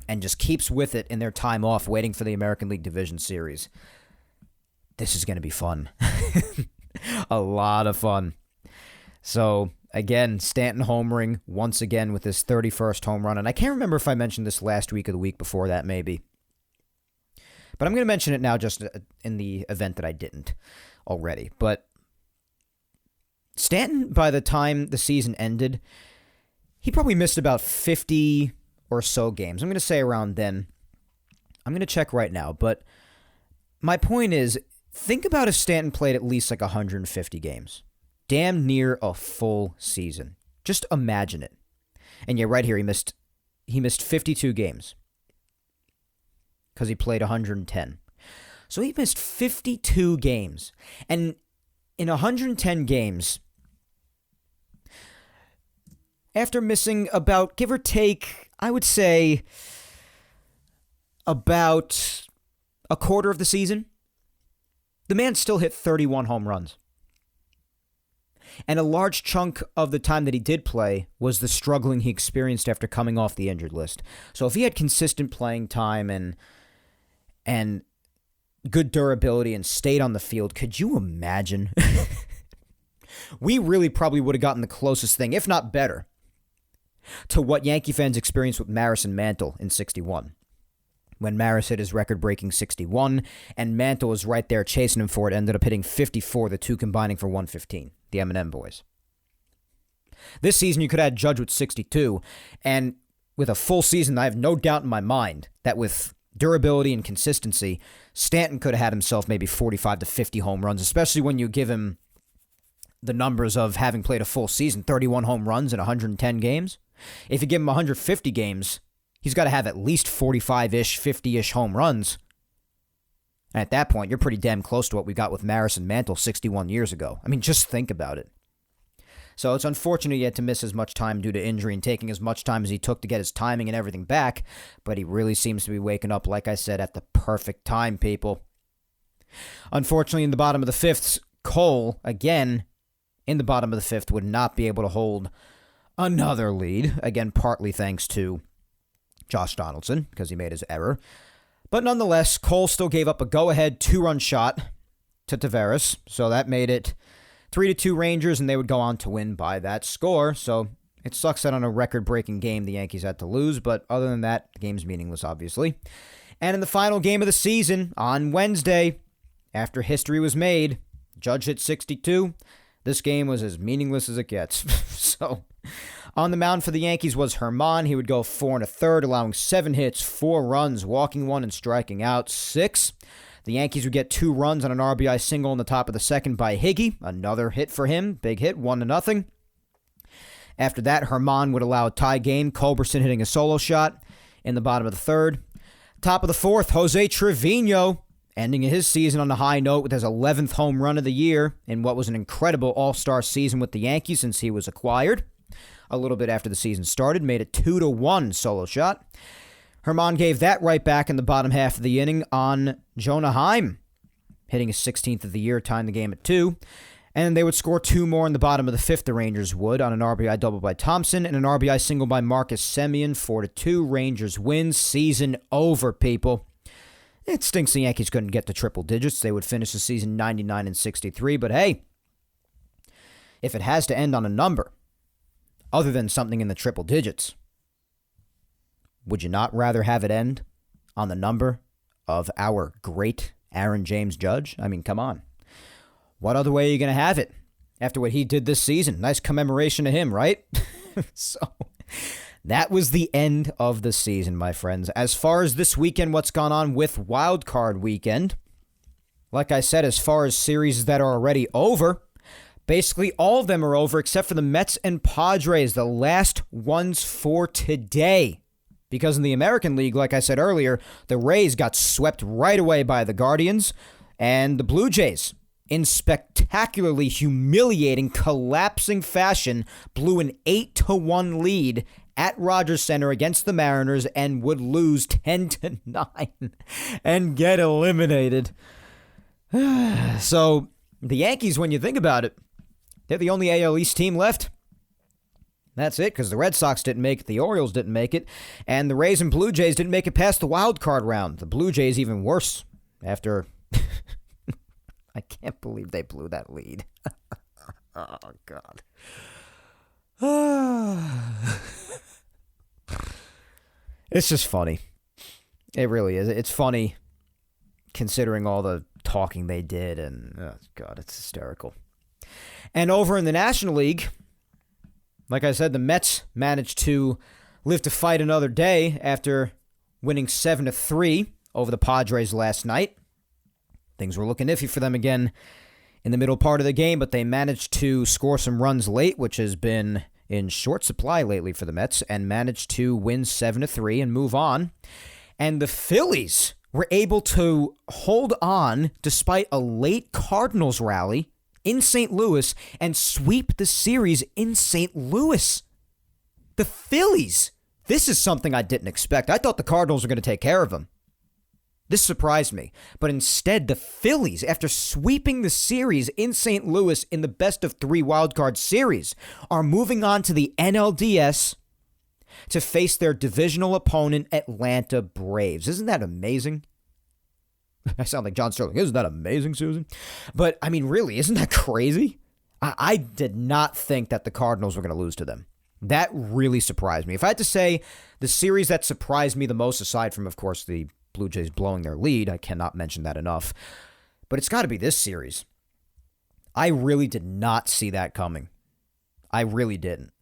and just keeps with it in their time off waiting for the American League Division Series, this is going to be fun. A lot of fun. So, again, Stanton homering once again with his 31st home run. And I can't remember if I mentioned this last week or the week before that, maybe. But I'm going to mention it now just in the event that I didn't already. But Stanton, by the time the season ended, he probably missed about 50 or so games. I'm going to say around then. I'm going to check right now, but my point is, think about if Stanton played at least like 150 games. Damn near a full season. Just imagine it. And yeah, right here, he missed 52 games because he played 110. So he missed 52 games. And in 110 games, after missing about, give or take, I would say about a quarter of the season, the man still hit 31 home runs. And a large chunk of the time that he did play was the struggling he experienced after coming off the injured list. So if he had consistent playing time and good durability and stayed on the field, could you imagine? We really probably would have gotten the closest thing, if not better, to what Yankee fans experienced with Maris and Mantle in 61. When Maris hit his record-breaking 61, and Mantle was right there chasing him for it, ended up hitting 54, the two combining for 115, the M&M boys. This season, you could have had Judge with 62, and with a full season, I have no doubt in my mind that with durability and consistency, Stanton could have had himself maybe 45 to 50 home runs, especially when you give him the numbers of having played a full season, 31 home runs in 110 games. If you give him 150 games, he's got to have at least 45-ish, 50-ish home runs. And at that point, you're pretty damn close to what we got with Maris and Mantle 61 years ago. I mean, just think about it. So it's unfortunate he had to miss as much time due to injury and taking as much time as he took to get his timing and everything back, but he really seems to be waking up, like I said, at the perfect time, people. Unfortunately, in the bottom of the fifth, Cole, again, in the bottom of the fifth, would not be able to hold another lead, again, partly thanks to Josh Donaldson, because he made his error. But nonetheless, Cole still gave up a go-ahead 2-run shot to Taveras, so that made it 3-2 Rangers, and they would go on to win by that score. So it sucks that on a record-breaking game the Yankees had to lose, but other than that, the game's meaningless, obviously. And in the final game of the season, on Wednesday, after history was made, Judge hit 62. This game was as meaningless as it gets. So on the mound for the Yankees was Herman. He would go 4 1/3, allowing 7 hits, 4 runs, walking 1, and striking out 6. The Yankees would get 2 runs on an RBI single in the top of the second by Higgy. Another hit for him. Big hit, 1-0. After that, Herman would allow a tie game, Culberson hitting a solo shot in the bottom of the third. Top of the fourth, Jose Trevino ending his season on a high note with his 11th home run of the year in what was an incredible all-star season with the Yankees since he was acquired. A little bit after the season started, made it 2-1 solo shot. Herman gave that right back in the bottom half of the inning on Jonah Heim, hitting his 16th of the year, tying the game at 2. And they would score 2 more in the bottom of the fifth, the Rangers would, on an RBI double by Thompson and an RBI single by Marcus Semien. 4-2, Rangers win. Season over, people. It stinks the Yankees couldn't get to triple digits. They would finish the season 99-63, but hey, if it has to end on a number other than something in the triple digits, would you not rather have it end on the number of our great Aaron James Judge? I mean, come on. What other way are you going to have it after what he did this season? Nice commemoration to him, right? So that was the end of the season, my friends. As far as this weekend, what's gone on with Wild Card Weekend, like I said, as far as series that are already over, basically all of them are over except for the Mets and Padres, the last ones for today. Because in the American League, like I said earlier, the Rays got swept right away by the Guardians, and the Blue Jays, in spectacularly humiliating, collapsing fashion, blew an 8-1 lead at Rogers Center against the Mariners and would lose 10-9 and get eliminated. So the Yankees, when you think about it, they're the only AL East team left. That's it, because the Red Sox didn't make it, the Orioles didn't make it, and the Rays and Blue Jays didn't make it past the wild card round. The Blue Jays even worse after... I can't believe they blew that lead. Oh, God. It's just funny. It really is. It's funny considering all the talking they did, and, oh, God, it's hysterical. And over in the National League, like I said, the Mets managed to live to fight another day after winning 7-3 over the Padres last night. Things were looking iffy for them again in the middle part of the game, but they managed to score some runs late, which has been in short supply lately for the Mets, and managed to win 7-3 and move on. And the Phillies were able to hold on despite a late Cardinals rally in St. Louis and sweep the series in St. Louis. The Phillies. This is something I didn't expect. I thought the Cardinals were going to take care of them. This surprised me. But instead, the Phillies, after sweeping the series in St. Louis in the best-of-3 wildcard series, are moving on to the NLDS to face their divisional opponent, Atlanta Braves. Isn't that amazing? I sound like John Sterling. Isn't that amazing, Susan? But, I mean, really, isn't that crazy? I did not think that the Cardinals were going to lose to them. That really surprised me. If I had to say the series that surprised me the most, aside from, of course, the Blue Jays blowing their lead, I cannot mention that enough, but it's got to be this series. I really did not see that coming. I really didn't.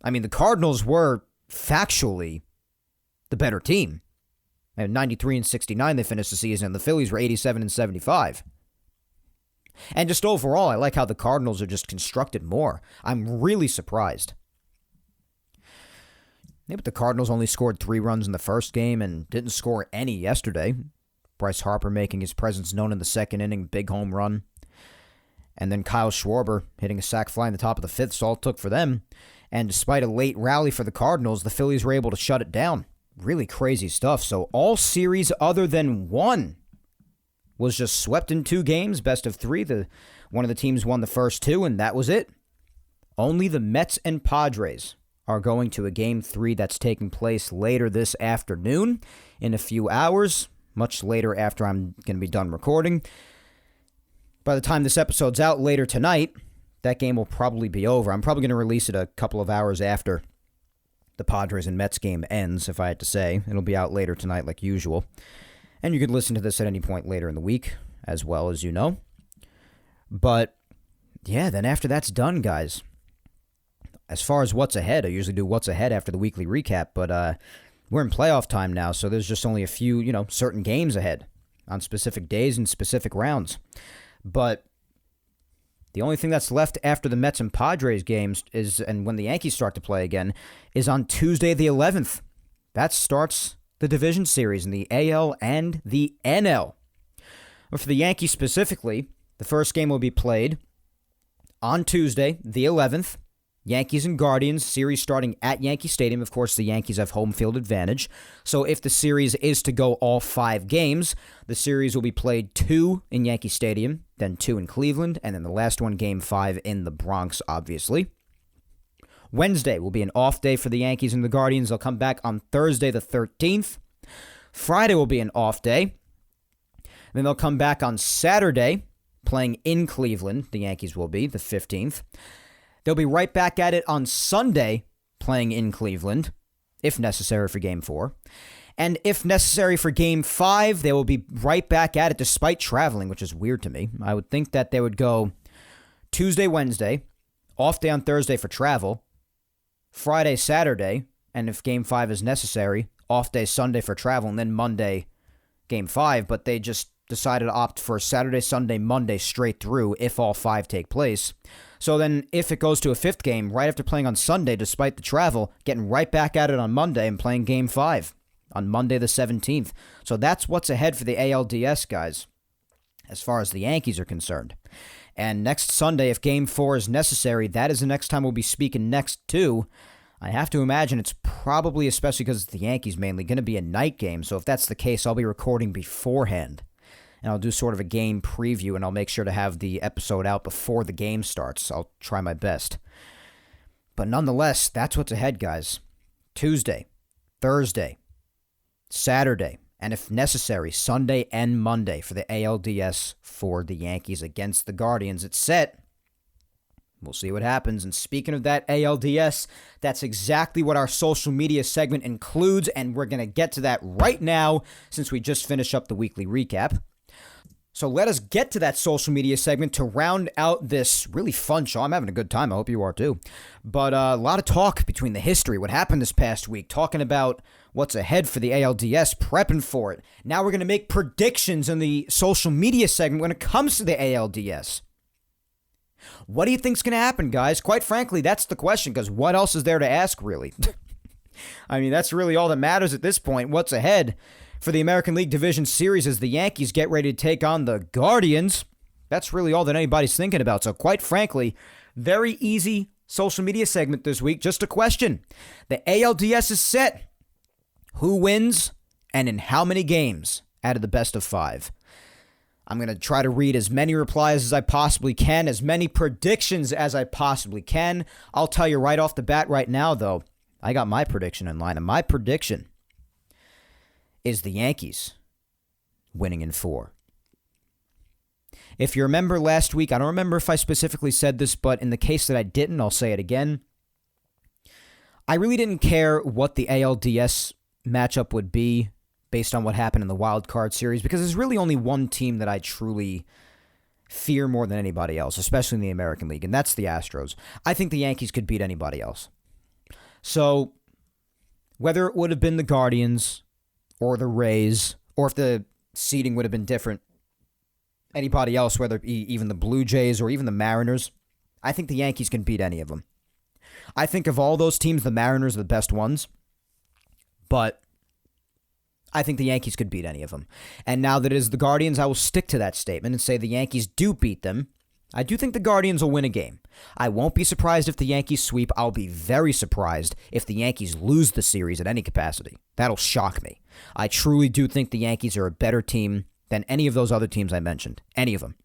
I mean, the Cardinals were factually the better team. At 93-69, they finished the season, and the Phillies were 87-75. And just overall, I like how the Cardinals are just constructed more. I'm really surprised. Yeah, but the Cardinals only scored 3 runs in the first game and didn't score any yesterday. Bryce Harper making his presence known in the second inning, big home run. And then Kyle Schwarber hitting a sac fly in the top of the 5th, so all it took for them. And despite a late rally for the Cardinals, the Phillies were able to shut it down. Really crazy stuff. So all series other than one was just swept in 2 games, best of 3. One of the teams won the first 2, and that was it. Only the Mets and Padres are going to a Game 3 that's taking place later this afternoon in a few hours, much later after I'm going to be done recording. By the time this episode's out later tonight, that game will probably be over. I'm probably going to release it a couple of hours after the Padres and Mets game ends, if I had to say. It'll be out later tonight like usual. And you could listen to this at any point later in the week, as well as you know. But, yeah, then after that's done, guys, as far as what's ahead, I usually do what's ahead after the weekly recap, but we're in playoff time now, so there's just only a few, certain games ahead on specific days and specific rounds. But the only thing that's left after the Mets and Padres games is, and when the Yankees start to play again, is on Tuesday the 11th. That starts the division series in the AL and the NL. But for the Yankees specifically, the first game will be played on Tuesday the 11th. Yankees and Guardians, series starting at Yankee Stadium. Of course, the Yankees have home field advantage. So if the series is to go all 5 games, the series will be played 2 in Yankee Stadium, then 2 in Cleveland, and then the last one, Game 5, in the Bronx, obviously. Wednesday will be an off day for the Yankees and the Guardians. They'll come back on Thursday the 13th. Friday will be an off day. Then they'll come back on Saturday, playing in Cleveland. The Yankees will be, the 15th. They'll be right back at it on Sunday, playing in Cleveland, if necessary for Game 4. And if necessary for Game 5, they will be right back at it despite traveling, which is weird to me. I would think that they would go Tuesday, Wednesday, off day on Thursday for travel, Friday, Saturday, and if Game 5 is necessary, off day Sunday for travel, and then Monday, Game 5. But they just decided to opt for Saturday, Sunday, Monday straight through if all 5 take place. So then if it goes to a 5th game, right after playing on Sunday despite the travel, getting right back at it on Monday and playing Game 5 on Monday the 17th. So that's what's ahead for the ALDS, guys, as far as the Yankees are concerned. And next Sunday, if Game 4 is necessary, that is the next time we'll be speaking next too. I have to imagine it's probably, especially because it's the Yankees mainly, going to be a night game. So if that's the case, I'll be recording beforehand. And I'll do sort of a game preview, and I'll make sure to have the episode out before the game starts. I'll try my best. But nonetheless, that's what's ahead, guys. Tuesday, Thursday, Saturday, and if necessary, Sunday and Monday for the ALDS for the Yankees against the Guardians. It's set. We'll see what happens. And speaking of that ALDS, that's exactly what our social media segment includes, and we're going to get to that right now since we just finished up the weekly recap. So let us get to that social media segment to round out this really fun show. I'm having a good time. I hope you are too. But a lot of talk between the history, what happened this past week, talking about what's ahead for the ALDS, prepping for it. Now we're going to make predictions in the social media segment when it comes to the ALDS. What do you think's going to happen, guys? Quite frankly, that's the question, because what else is there to ask, really? I mean, that's really all that matters at this point. What's ahead for the American League Division Series as the Yankees get ready to take on the Guardians? That's really all that anybody's thinking about. So quite frankly, very easy social media segment this week. Just a question. The ALDS is set. Who wins and in how many games out of the best of 5? I'm going to try to read as many replies as I possibly can, as many predictions as I possibly can. I'll tell you right off the bat right now, though, I got my prediction in line, and my prediction is the Yankees winning in 4. If you remember last week, I don't remember if I specifically said this, but in the case that I didn't, I'll say it again. I really didn't care what the ALDS matchup would be based on what happened in the wild card series, because there's really only one team that I truly fear more than anybody else, especially in the American League, and that's the Astros. I think the Yankees could beat anybody else. So whether it would have been the Guardians or the Rays, or if the seeding would have been different, anybody else, whether it be even the Blue Jays or even the Mariners, I think the Yankees can beat any of them. I think of all those teams, the Mariners are the best ones, but I think the Yankees could beat any of them. And now that it is the Guardians, I will stick to that statement and say the Yankees do beat them. I do think the Guardians will win a game. I won't be surprised if the Yankees sweep. I'll be very surprised if the Yankees lose the series at any capacity. That'll shock me. I truly do think the Yankees are a better team than any of those other teams I mentioned. Any of them.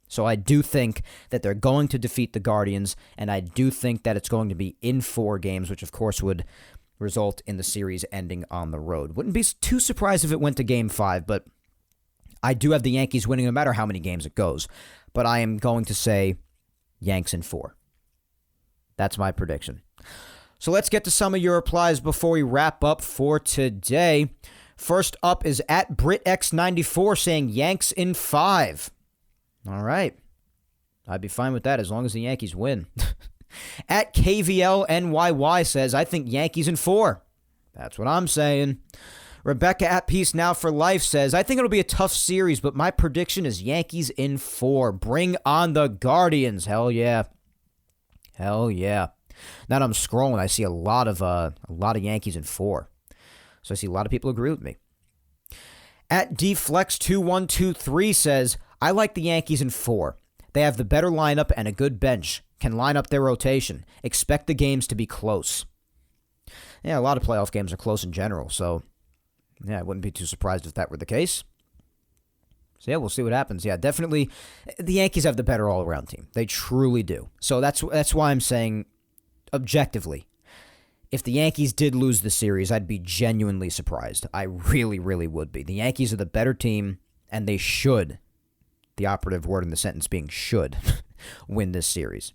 So I do think that they're going to defeat the Guardians, and I do think that it's going to be in 4 games, which of course would result in the series ending on the road. Wouldn't be too surprised if it went to Game 5, but I do have the Yankees winning no matter how many games it goes. But I am going to say Yanks in 4. That's my prediction. So let's get to some of your replies before we wrap up for today. First up is at BritX94 saying Yanks in 5. All right. I'd be fine with that as long as the Yankees win. At KVLNYY says, I think Yankees in 4. That's what I'm saying. Rebecca at Peace Now for Life says, I think it'll be a tough series, but my prediction is Yankees in 4. Bring on the Guardians. Hell yeah. Hell yeah. Now that I'm scrolling, I see a lot of Yankees in 4. So I see a lot of people agree with me. At DFlex2123 says, I like the Yankees in 4. They have the better lineup and a good bench. Can line up their rotation. Expect the games to be close. Yeah, a lot of playoff games are close in general, so yeah, I wouldn't be too surprised if that were the case. So yeah, we'll see what happens. Yeah, definitely the Yankees have the better all-around team. They truly do. So that's why I'm saying objectively, if the Yankees did lose the series, I'd be genuinely surprised. I really, really would be. The Yankees are the better team, and they should, the operative word in the sentence being should, win this series.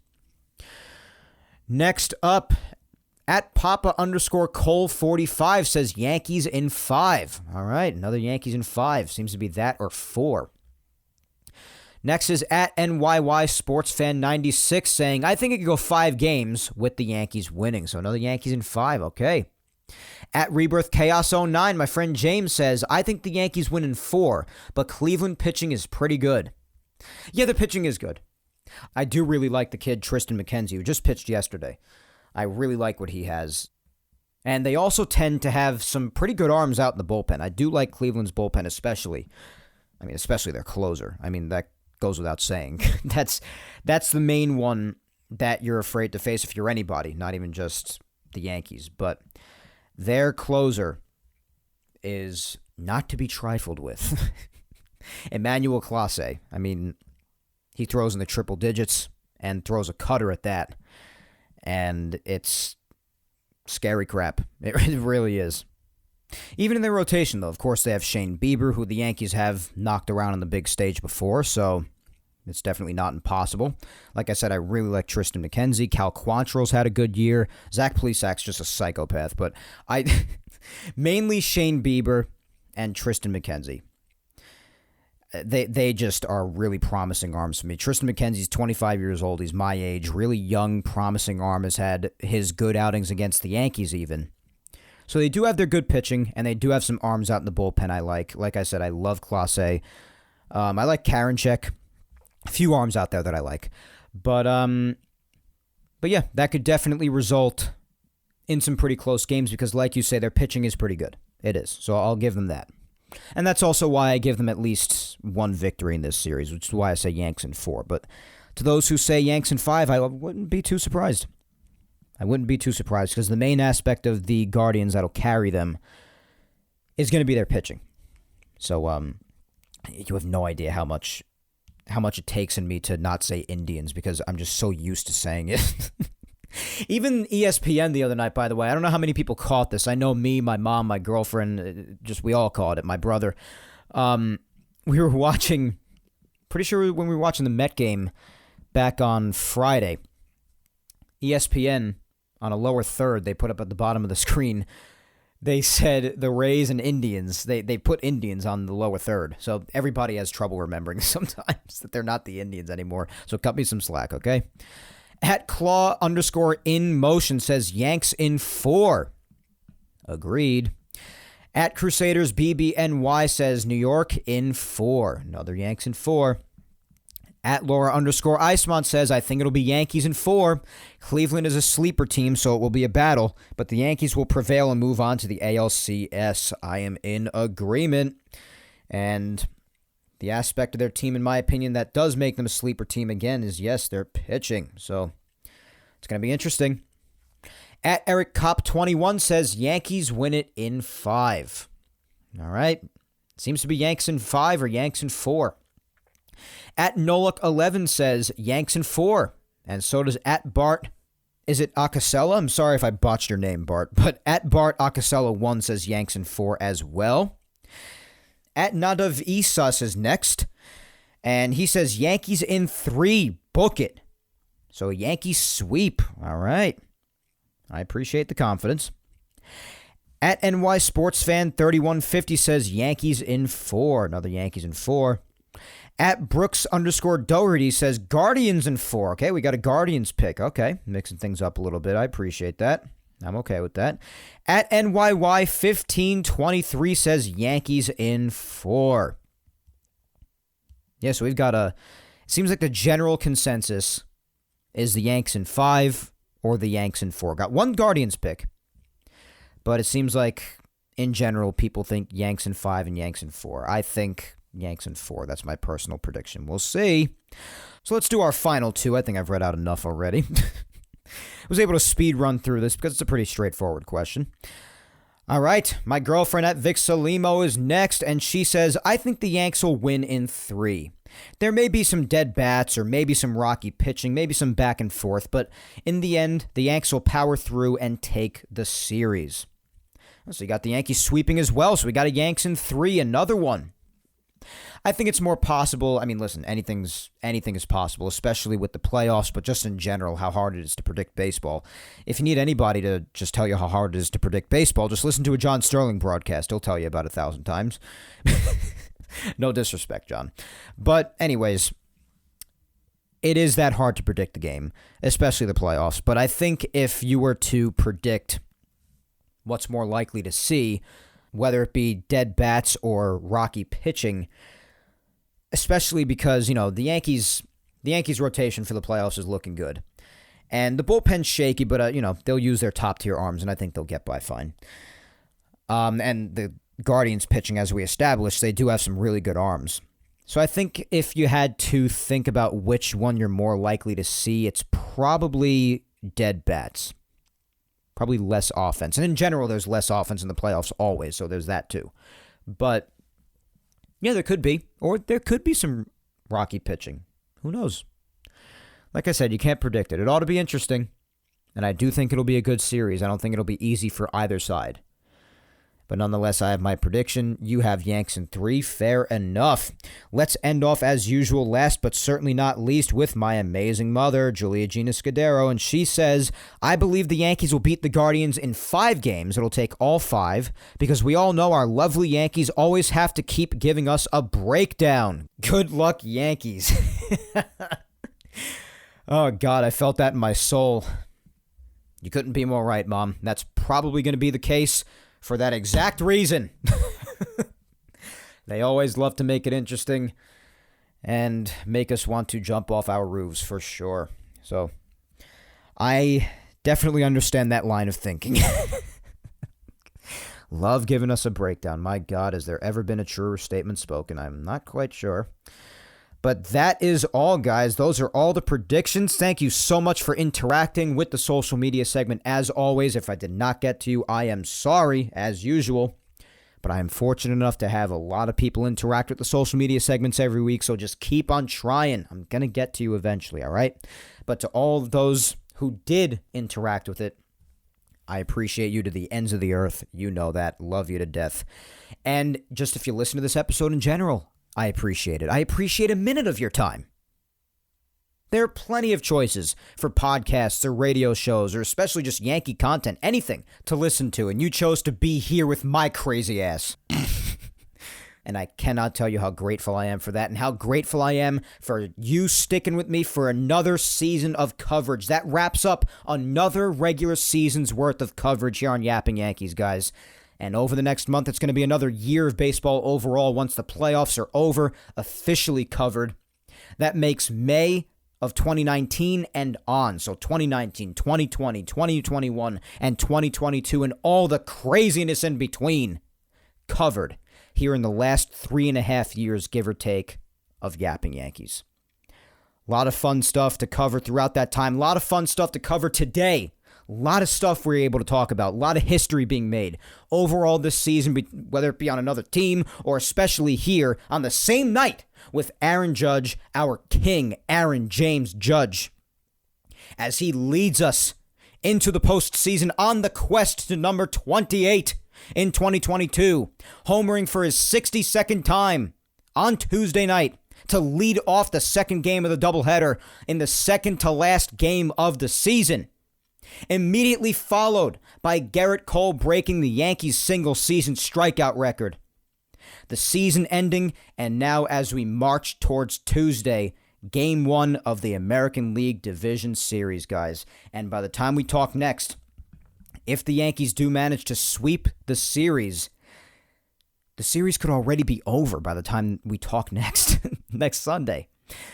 Next up, at Papa_Cole45 says Yankees in 5. All right, another Yankees in 5. Seems to be that or 4. Next is at NYY SportsFan96 saying, I think it could go 5 games with the Yankees winning. So another Yankees in 5. Okay. At Rebirth Chaos 09, my friend James says, I think the Yankees win in 4, but Cleveland pitching is pretty good. Yeah, the pitching is good. I do really like the kid Tristan McKenzie, who just pitched yesterday. I really like what he has. And they also tend to have some pretty good arms out in the bullpen. I do like Cleveland's bullpen especially. Especially their closer. That goes without saying. That's the main one that you're afraid to face if you're anybody, not even just the Yankees. But their closer is not to be trifled with. Emmanuel Clase. He throws in the triple digits and throws a cutter at that. And it's scary crap. It really is. Even in their rotation, though, of course, they have Shane Bieber, who the Yankees have knocked around on the big stage before, so it's definitely not impossible. Like I said, I really like Tristan McKenzie. Cal Quantrill's had a good year. Zach Plesac's just a psychopath, but mainly Shane Bieber and Tristan McKenzie. they just are really promising arms for me. Tristan McKenzie's 25 years old. He's my age. Really young, promising arm. Has had his good outings against the Yankees even. So they do have their good pitching, and they do have some arms out in the bullpen I like. Like I said, I love Clase. I like Karinchak. A few arms out there that I like. But yeah, that could definitely result in some pretty close games because, like you say, their pitching is pretty good. It is. So I'll give them that. And that's also why I give them at least one victory in this series, which is why I say Yanks in 4. But to those who say Yanks in 5, I wouldn't be too surprised. I wouldn't be too surprised because the main aspect of the Guardians that'll carry them is going to be their pitching. So you have no idea how much it takes in me to not say Indians because I'm just so used to saying it. Even ESPN the other night, by the way, I don't know how many people caught this. I know me, my mom, my girlfriend, we all caught it, my brother. We were watching, pretty sure when we were watching the Met game back on Friday, ESPN, on a lower third, they put up at the bottom of the screen, they said the Rays and Indians. They put Indians on the lower third. So everybody has trouble remembering sometimes that they're not the Indians anymore. So cut me some slack, okay? At Claw_in_motion says Yanks in 4. Agreed. At Crusaders BBNY says New York in 4. Another Yanks in 4. At Laura_Icemont says I think it'll be Yankees in 4. Cleveland is a sleeper team, so it will be a battle, but the Yankees will prevail and move on to the ALCS. I am in agreement. And the aspect of their team, in my opinion, that does make them a sleeper team again is, yes, they're pitching. So it's going to be interesting. At Eric Cop 21 says Yankees win it in 5. All right. Seems to be Yanks in 5 or Yanks in 4. At Noluk 11 says Yanks in 4. And so does at Bart. Is it Acasella? I'm sorry if I botched your name, Bart. But at Bart Acasella 1 says Yanks in 4 as well. At Nadav Isas is next, and he says Yankees in 3. Book it. So a Yankees sweep. All right. I appreciate the confidence. At NY Sports Fan 3150 says Yankees in 4. Another Yankees in 4. At Brooks_Doherty says Guardians in 4. Okay, we got a Guardians pick. Okay, mixing things up a little bit. I appreciate that. I'm okay with that. At NYY1523 says Yankees in 4. Yeah, so we've got it seems like the general consensus is the Yanks in 5 or the Yanks in 4. Got one Guardians pick, but it seems like in general people think Yanks in 5 and Yanks in 4. I think Yanks in 4. That's my personal prediction. We'll see. So let's do our final 2. I think I've read out enough already. I was able to speed run through this because it's a pretty straightforward question. All right, my girlfriend at Vic Salimo is next, and she says, I think the Yanks will win in 3. There may be some dead bats or maybe some rocky pitching, maybe some back and forth, but in the end, the Yanks will power through and take the series. So you got the Yankees sweeping as well, so we got a Yanks in 3, another one. I think it's more possible. I mean, listen, anything is possible, especially with the playoffs, but just in general, how hard it is to predict baseball. If you need anybody to just tell you how hard it is to predict baseball, just listen to a John Sterling broadcast. He'll tell you about 1,000 times. No disrespect, John. But anyways, it is that hard to predict the game, especially the playoffs. But I think if you were to predict what's more likely to see, whether it be dead bats or rocky pitching, especially because, the Yankees rotation for the playoffs is looking good. And the bullpen's shaky, but, they'll use their top-tier arms, and I think they'll get by fine. And the Guardians pitching, as we established, they do have some really good arms. So I think if you had to think about which one you're more likely to see, it's probably dead bats. Probably less offense. And in general, there's less offense in the playoffs always, so there's that too. But yeah, there could be. Or there could be some rocky pitching. Who knows? Like I said, you can't predict it. It ought to be interesting. And I do think it'll be a good series. I don't think it'll be easy for either side. But nonetheless, I have my prediction. You have Yanks in 3. Fair enough. Let's end off as usual, last but certainly not least, with my amazing mother, Julia Gina Scudero. And she says, I believe the Yankees will beat the Guardians in 5 games. It'll take all 5 because we all know our lovely Yankees always have to keep giving us a breakdown. Good luck, Yankees. Oh, God, I felt that in my soul. You couldn't be more right, Mom. That's probably going to be the case for that exact reason. They always love to make it interesting and make us want to jump off our roofs for sure. So I definitely understand that line of thinking. Love giving us a breakdown. My God, has there ever been a truer statement spoken? I'm not quite sure. But that is all, guys. Those are all the predictions. Thank you so much for interacting with the social media segment. As always, if I did not get to you, I am sorry, as usual. But I am fortunate enough to have a lot of people interact with the social media segments every week, so just keep on trying. I'm going to get to you eventually, all right? But to all of those who did interact with it, I appreciate you to the ends of the earth. You know that. Love you to death. And just if you listen to this episode in general, I appreciate it. I appreciate a minute of your time. There are plenty of choices for podcasts or radio shows or especially just Yankee content, anything to listen to, and you chose to be here with my crazy ass. And I cannot tell you how grateful I am for that and how grateful I am for you sticking with me for another season of coverage. That wraps up another regular season's worth of coverage here on Yapping Yankees, guys. And over the next month, it's going to be another year of baseball overall once the playoffs are over, officially covered. That makes May of 2019 and on. So 2019, 2020, 2021, and 2022, and all the craziness in between covered here in the last 3.5 years, give or take, of Yapping Yankees. A lot of fun stuff to cover throughout that time. A lot of fun stuff to cover today. A lot of stuff we're able to talk about. A lot of history being made overall this season, whether it be on another team or especially here on the same night with Aaron Judge, our king, Aaron James Judge, as he leads us into the postseason on the quest to number 28 in 2022, homering for his 62nd time on Tuesday night to lead off the second game of the doubleheader in the second to last game of the season. Immediately followed by Garrett Cole breaking the Yankees' single-season strikeout record. The season ending, and now as we march towards Tuesday, Game 1 of the American League Division Series, guys. And by the time we talk next, if the Yankees do manage to sweep the series could already be over by the time we talk next Sunday.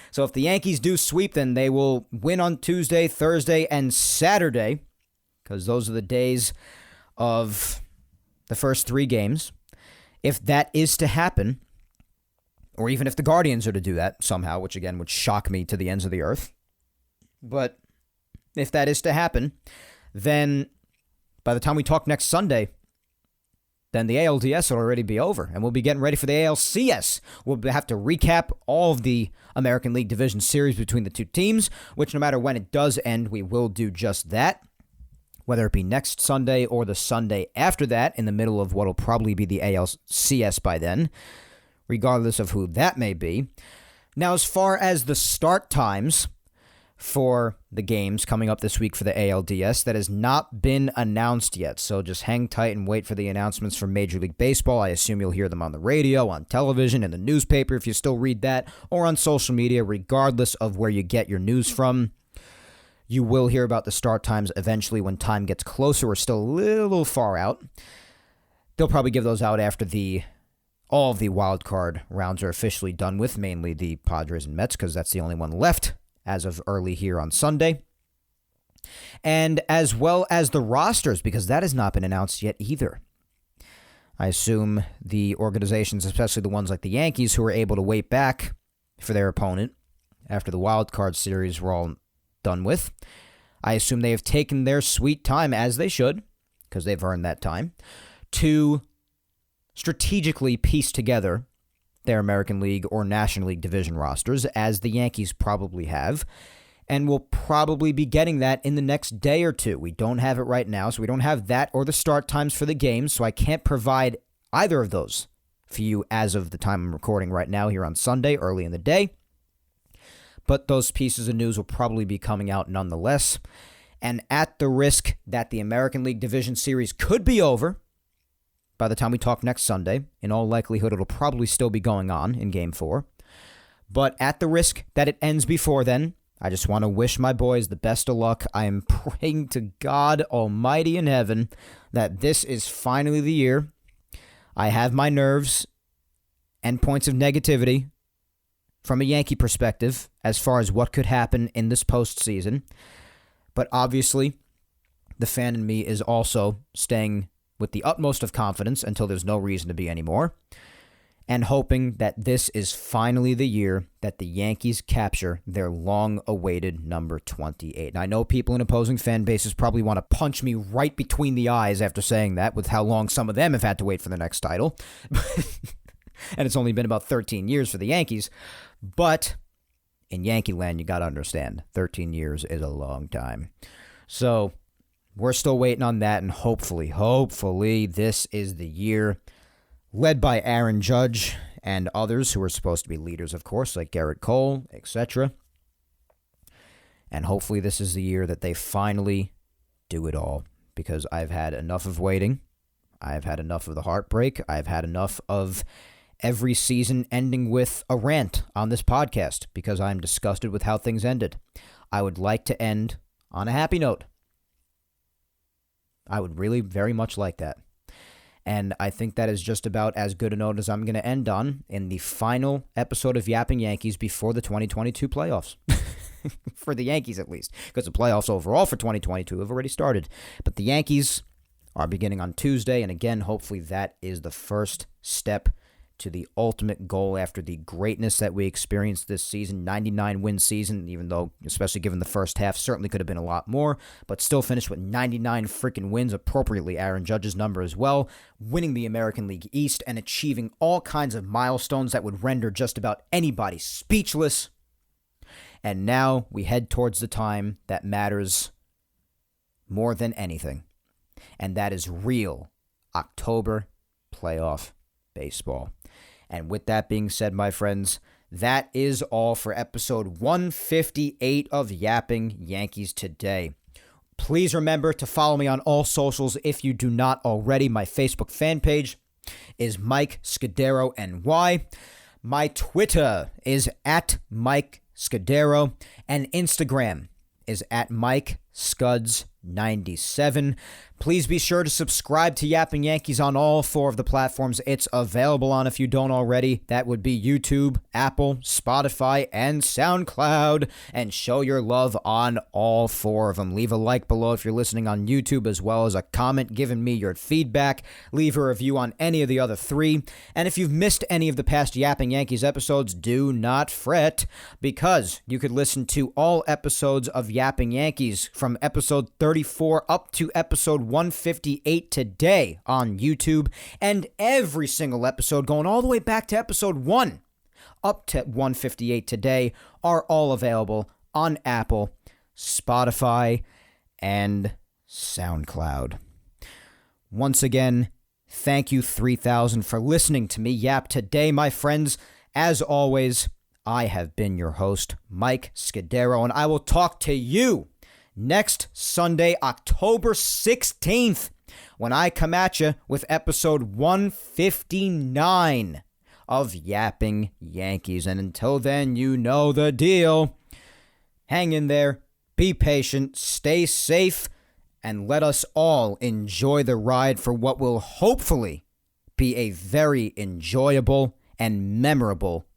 So if the Yankees do sweep, then they will win on Tuesday, Thursday, and Saturday, because those are the days of the first 3 games. If that is to happen, or even if the Guardians are to do that somehow, which again would shock me to the ends of the earth, but if that is to happen, then by the time we talk next Sunday, then the ALDS will already be over, and we'll be getting ready for the ALCS. We'll have to recap all of the American League Division Series between the two teams, which no matter when it does end, we will do just that, whether it be next Sunday or the Sunday after that, in the middle of what will probably be the ALCS by then, regardless of who that may be. Now, as far as the start times for the games coming up this week for the ALDS, that has not been announced yet. So just hang tight and wait for the announcements from Major League Baseball. I assume you'll hear them on the radio, on television, in the newspaper if you still read that, or on social media, regardless of where you get your news from. You will hear about the start times eventually when time gets closer. We're still a little far out. They'll probably give those out after all of the wild card rounds are officially done with, mainly the Padres and Mets, because that's the only one left as of early here on Sunday. And as well as the rosters, because that has not been announced yet either. I assume the organizations, especially the ones like the Yankees, who were able to wait back for their opponent after the wild card series were all done with, I assume they have taken their sweet time, as they should, because they've earned that time, to strategically piece together their American League or National League division rosters, as the Yankees probably have, And we'll probably be getting that in the next day or two. We don't have it right now, so we don't have that or the start times for the games, so I can't provide either of those for you as of the time I'm recording right now here on Sunday, early in the day. But those pieces of news will probably be coming out nonetheless. And at the risk that the American League Division Series could be over by the time we talk next Sunday, in all likelihood it'll probably still be going on in Game 4. But at the risk that it ends before then, I just want to wish my boys the best of luck. I am praying to God Almighty in heaven that this is finally the year. I have my nerves and points of negativity from a Yankee perspective as far as what could happen in this postseason. But obviously, the fan in me is also staying with the utmost of confidence until there's no reason to be anymore, and hoping that this is finally the year that the Yankees capture their long-awaited number 28. And I know people in opposing fan bases probably want to punch me right between the eyes after saying that, with how long some of them have had to wait for the next title. And it's only been about 13 years for the Yankees. But in Yankee land, you got to understand, 13 years is a long time. So we're still waiting on that, and hopefully this is the year, led by Aaron Judge and others who are supposed to be leaders, of course, like Garrett Cole, etc. And hopefully this is the year that they finally do it all, because I've had enough of waiting. I've had enough of the heartbreak. I've had enough of every season ending with a rant on this podcast, because I'm disgusted with how things ended. I would like to end on a happy note. I would really very much like that. And I think that is just about as good a note as I'm going to end on in the final episode of Yapping Yankees before the 2022 playoffs. For the Yankees, at least. Because the playoffs overall for 2022 have already started. But the Yankees are beginning on Tuesday. And again, hopefully that is the first step to the ultimate goal after the greatness that we experienced this season. 99-win season, even though, especially given the first half, certainly could have been a lot more, but still finished with 99 freaking wins, appropriately Aaron Judge's number as well, winning the American League East and achieving all kinds of milestones that would render just about anybody speechless. And now we head towards the time that matters more than anything, and that is real October playoff baseball. And with that being said, my friends, that is all for episode 158 of Yapping Yankees today. Please remember to follow me on all socials if you do not already. My Facebook fan page is Mike Scudero NY. My Twitter is at Mike Scudero, and Instagram is at Mike Scuds97. Please be sure to subscribe to Yapping Yankees on all 4 of the platforms it's available on if you don't already. That would be YouTube, Apple, Spotify, and SoundCloud. And show your love on all 4 of them. Leave a like below if you're listening on YouTube, as well as a comment giving me your feedback. Leave a review on any of the other 3. And if you've missed any of the past Yapping Yankees episodes, do not fret, because you could listen to all episodes of Yapping Yankees from episode 34 up to episode 158 today on YouTube, and every single episode going all the way back to episode 1 up to 158 today are all available on Apple, Spotify, and SoundCloud. Once again, thank you 3,000 for listening to me yap today, my friends. As always, I have been your host, Mike Scudero, and I will talk to you next Sunday, October 16th, when I come at you with episode 159 of Yapping Yankees. And until then, you know the deal. Hang in there, be patient, stay safe, and let us all enjoy the ride for what will hopefully be a very enjoyable and memorable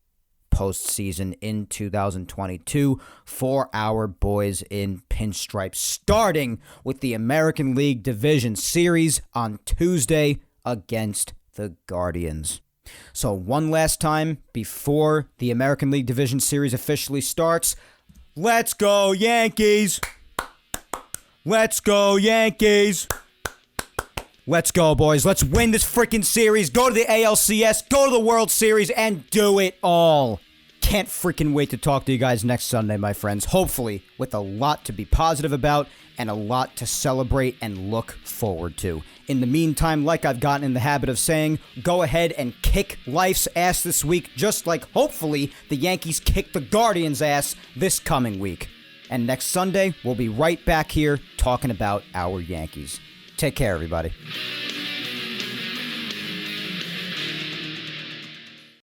postseason in 2022 for our boys in pinstripes, starting with the American League Division Series on Tuesday against the Guardians. So one last time before the American League Division Series officially starts, let's go Yankees! Let's go Yankees! Let's go, boys. Let's win this freaking series. Go to the ALCS, go to the World Series, and do it all. can't freaking wait to talk to you guys next Sunday, my friends. Hopefully with a lot to be positive about and a lot to celebrate and look forward to. In the meantime, like I've gotten in the habit of saying, go ahead and kick life's ass this week, just like hopefully the Yankees kick the Guardians' ass this coming week. And next Sunday, we'll be right back here talking about our Yankees. Take care, everybody.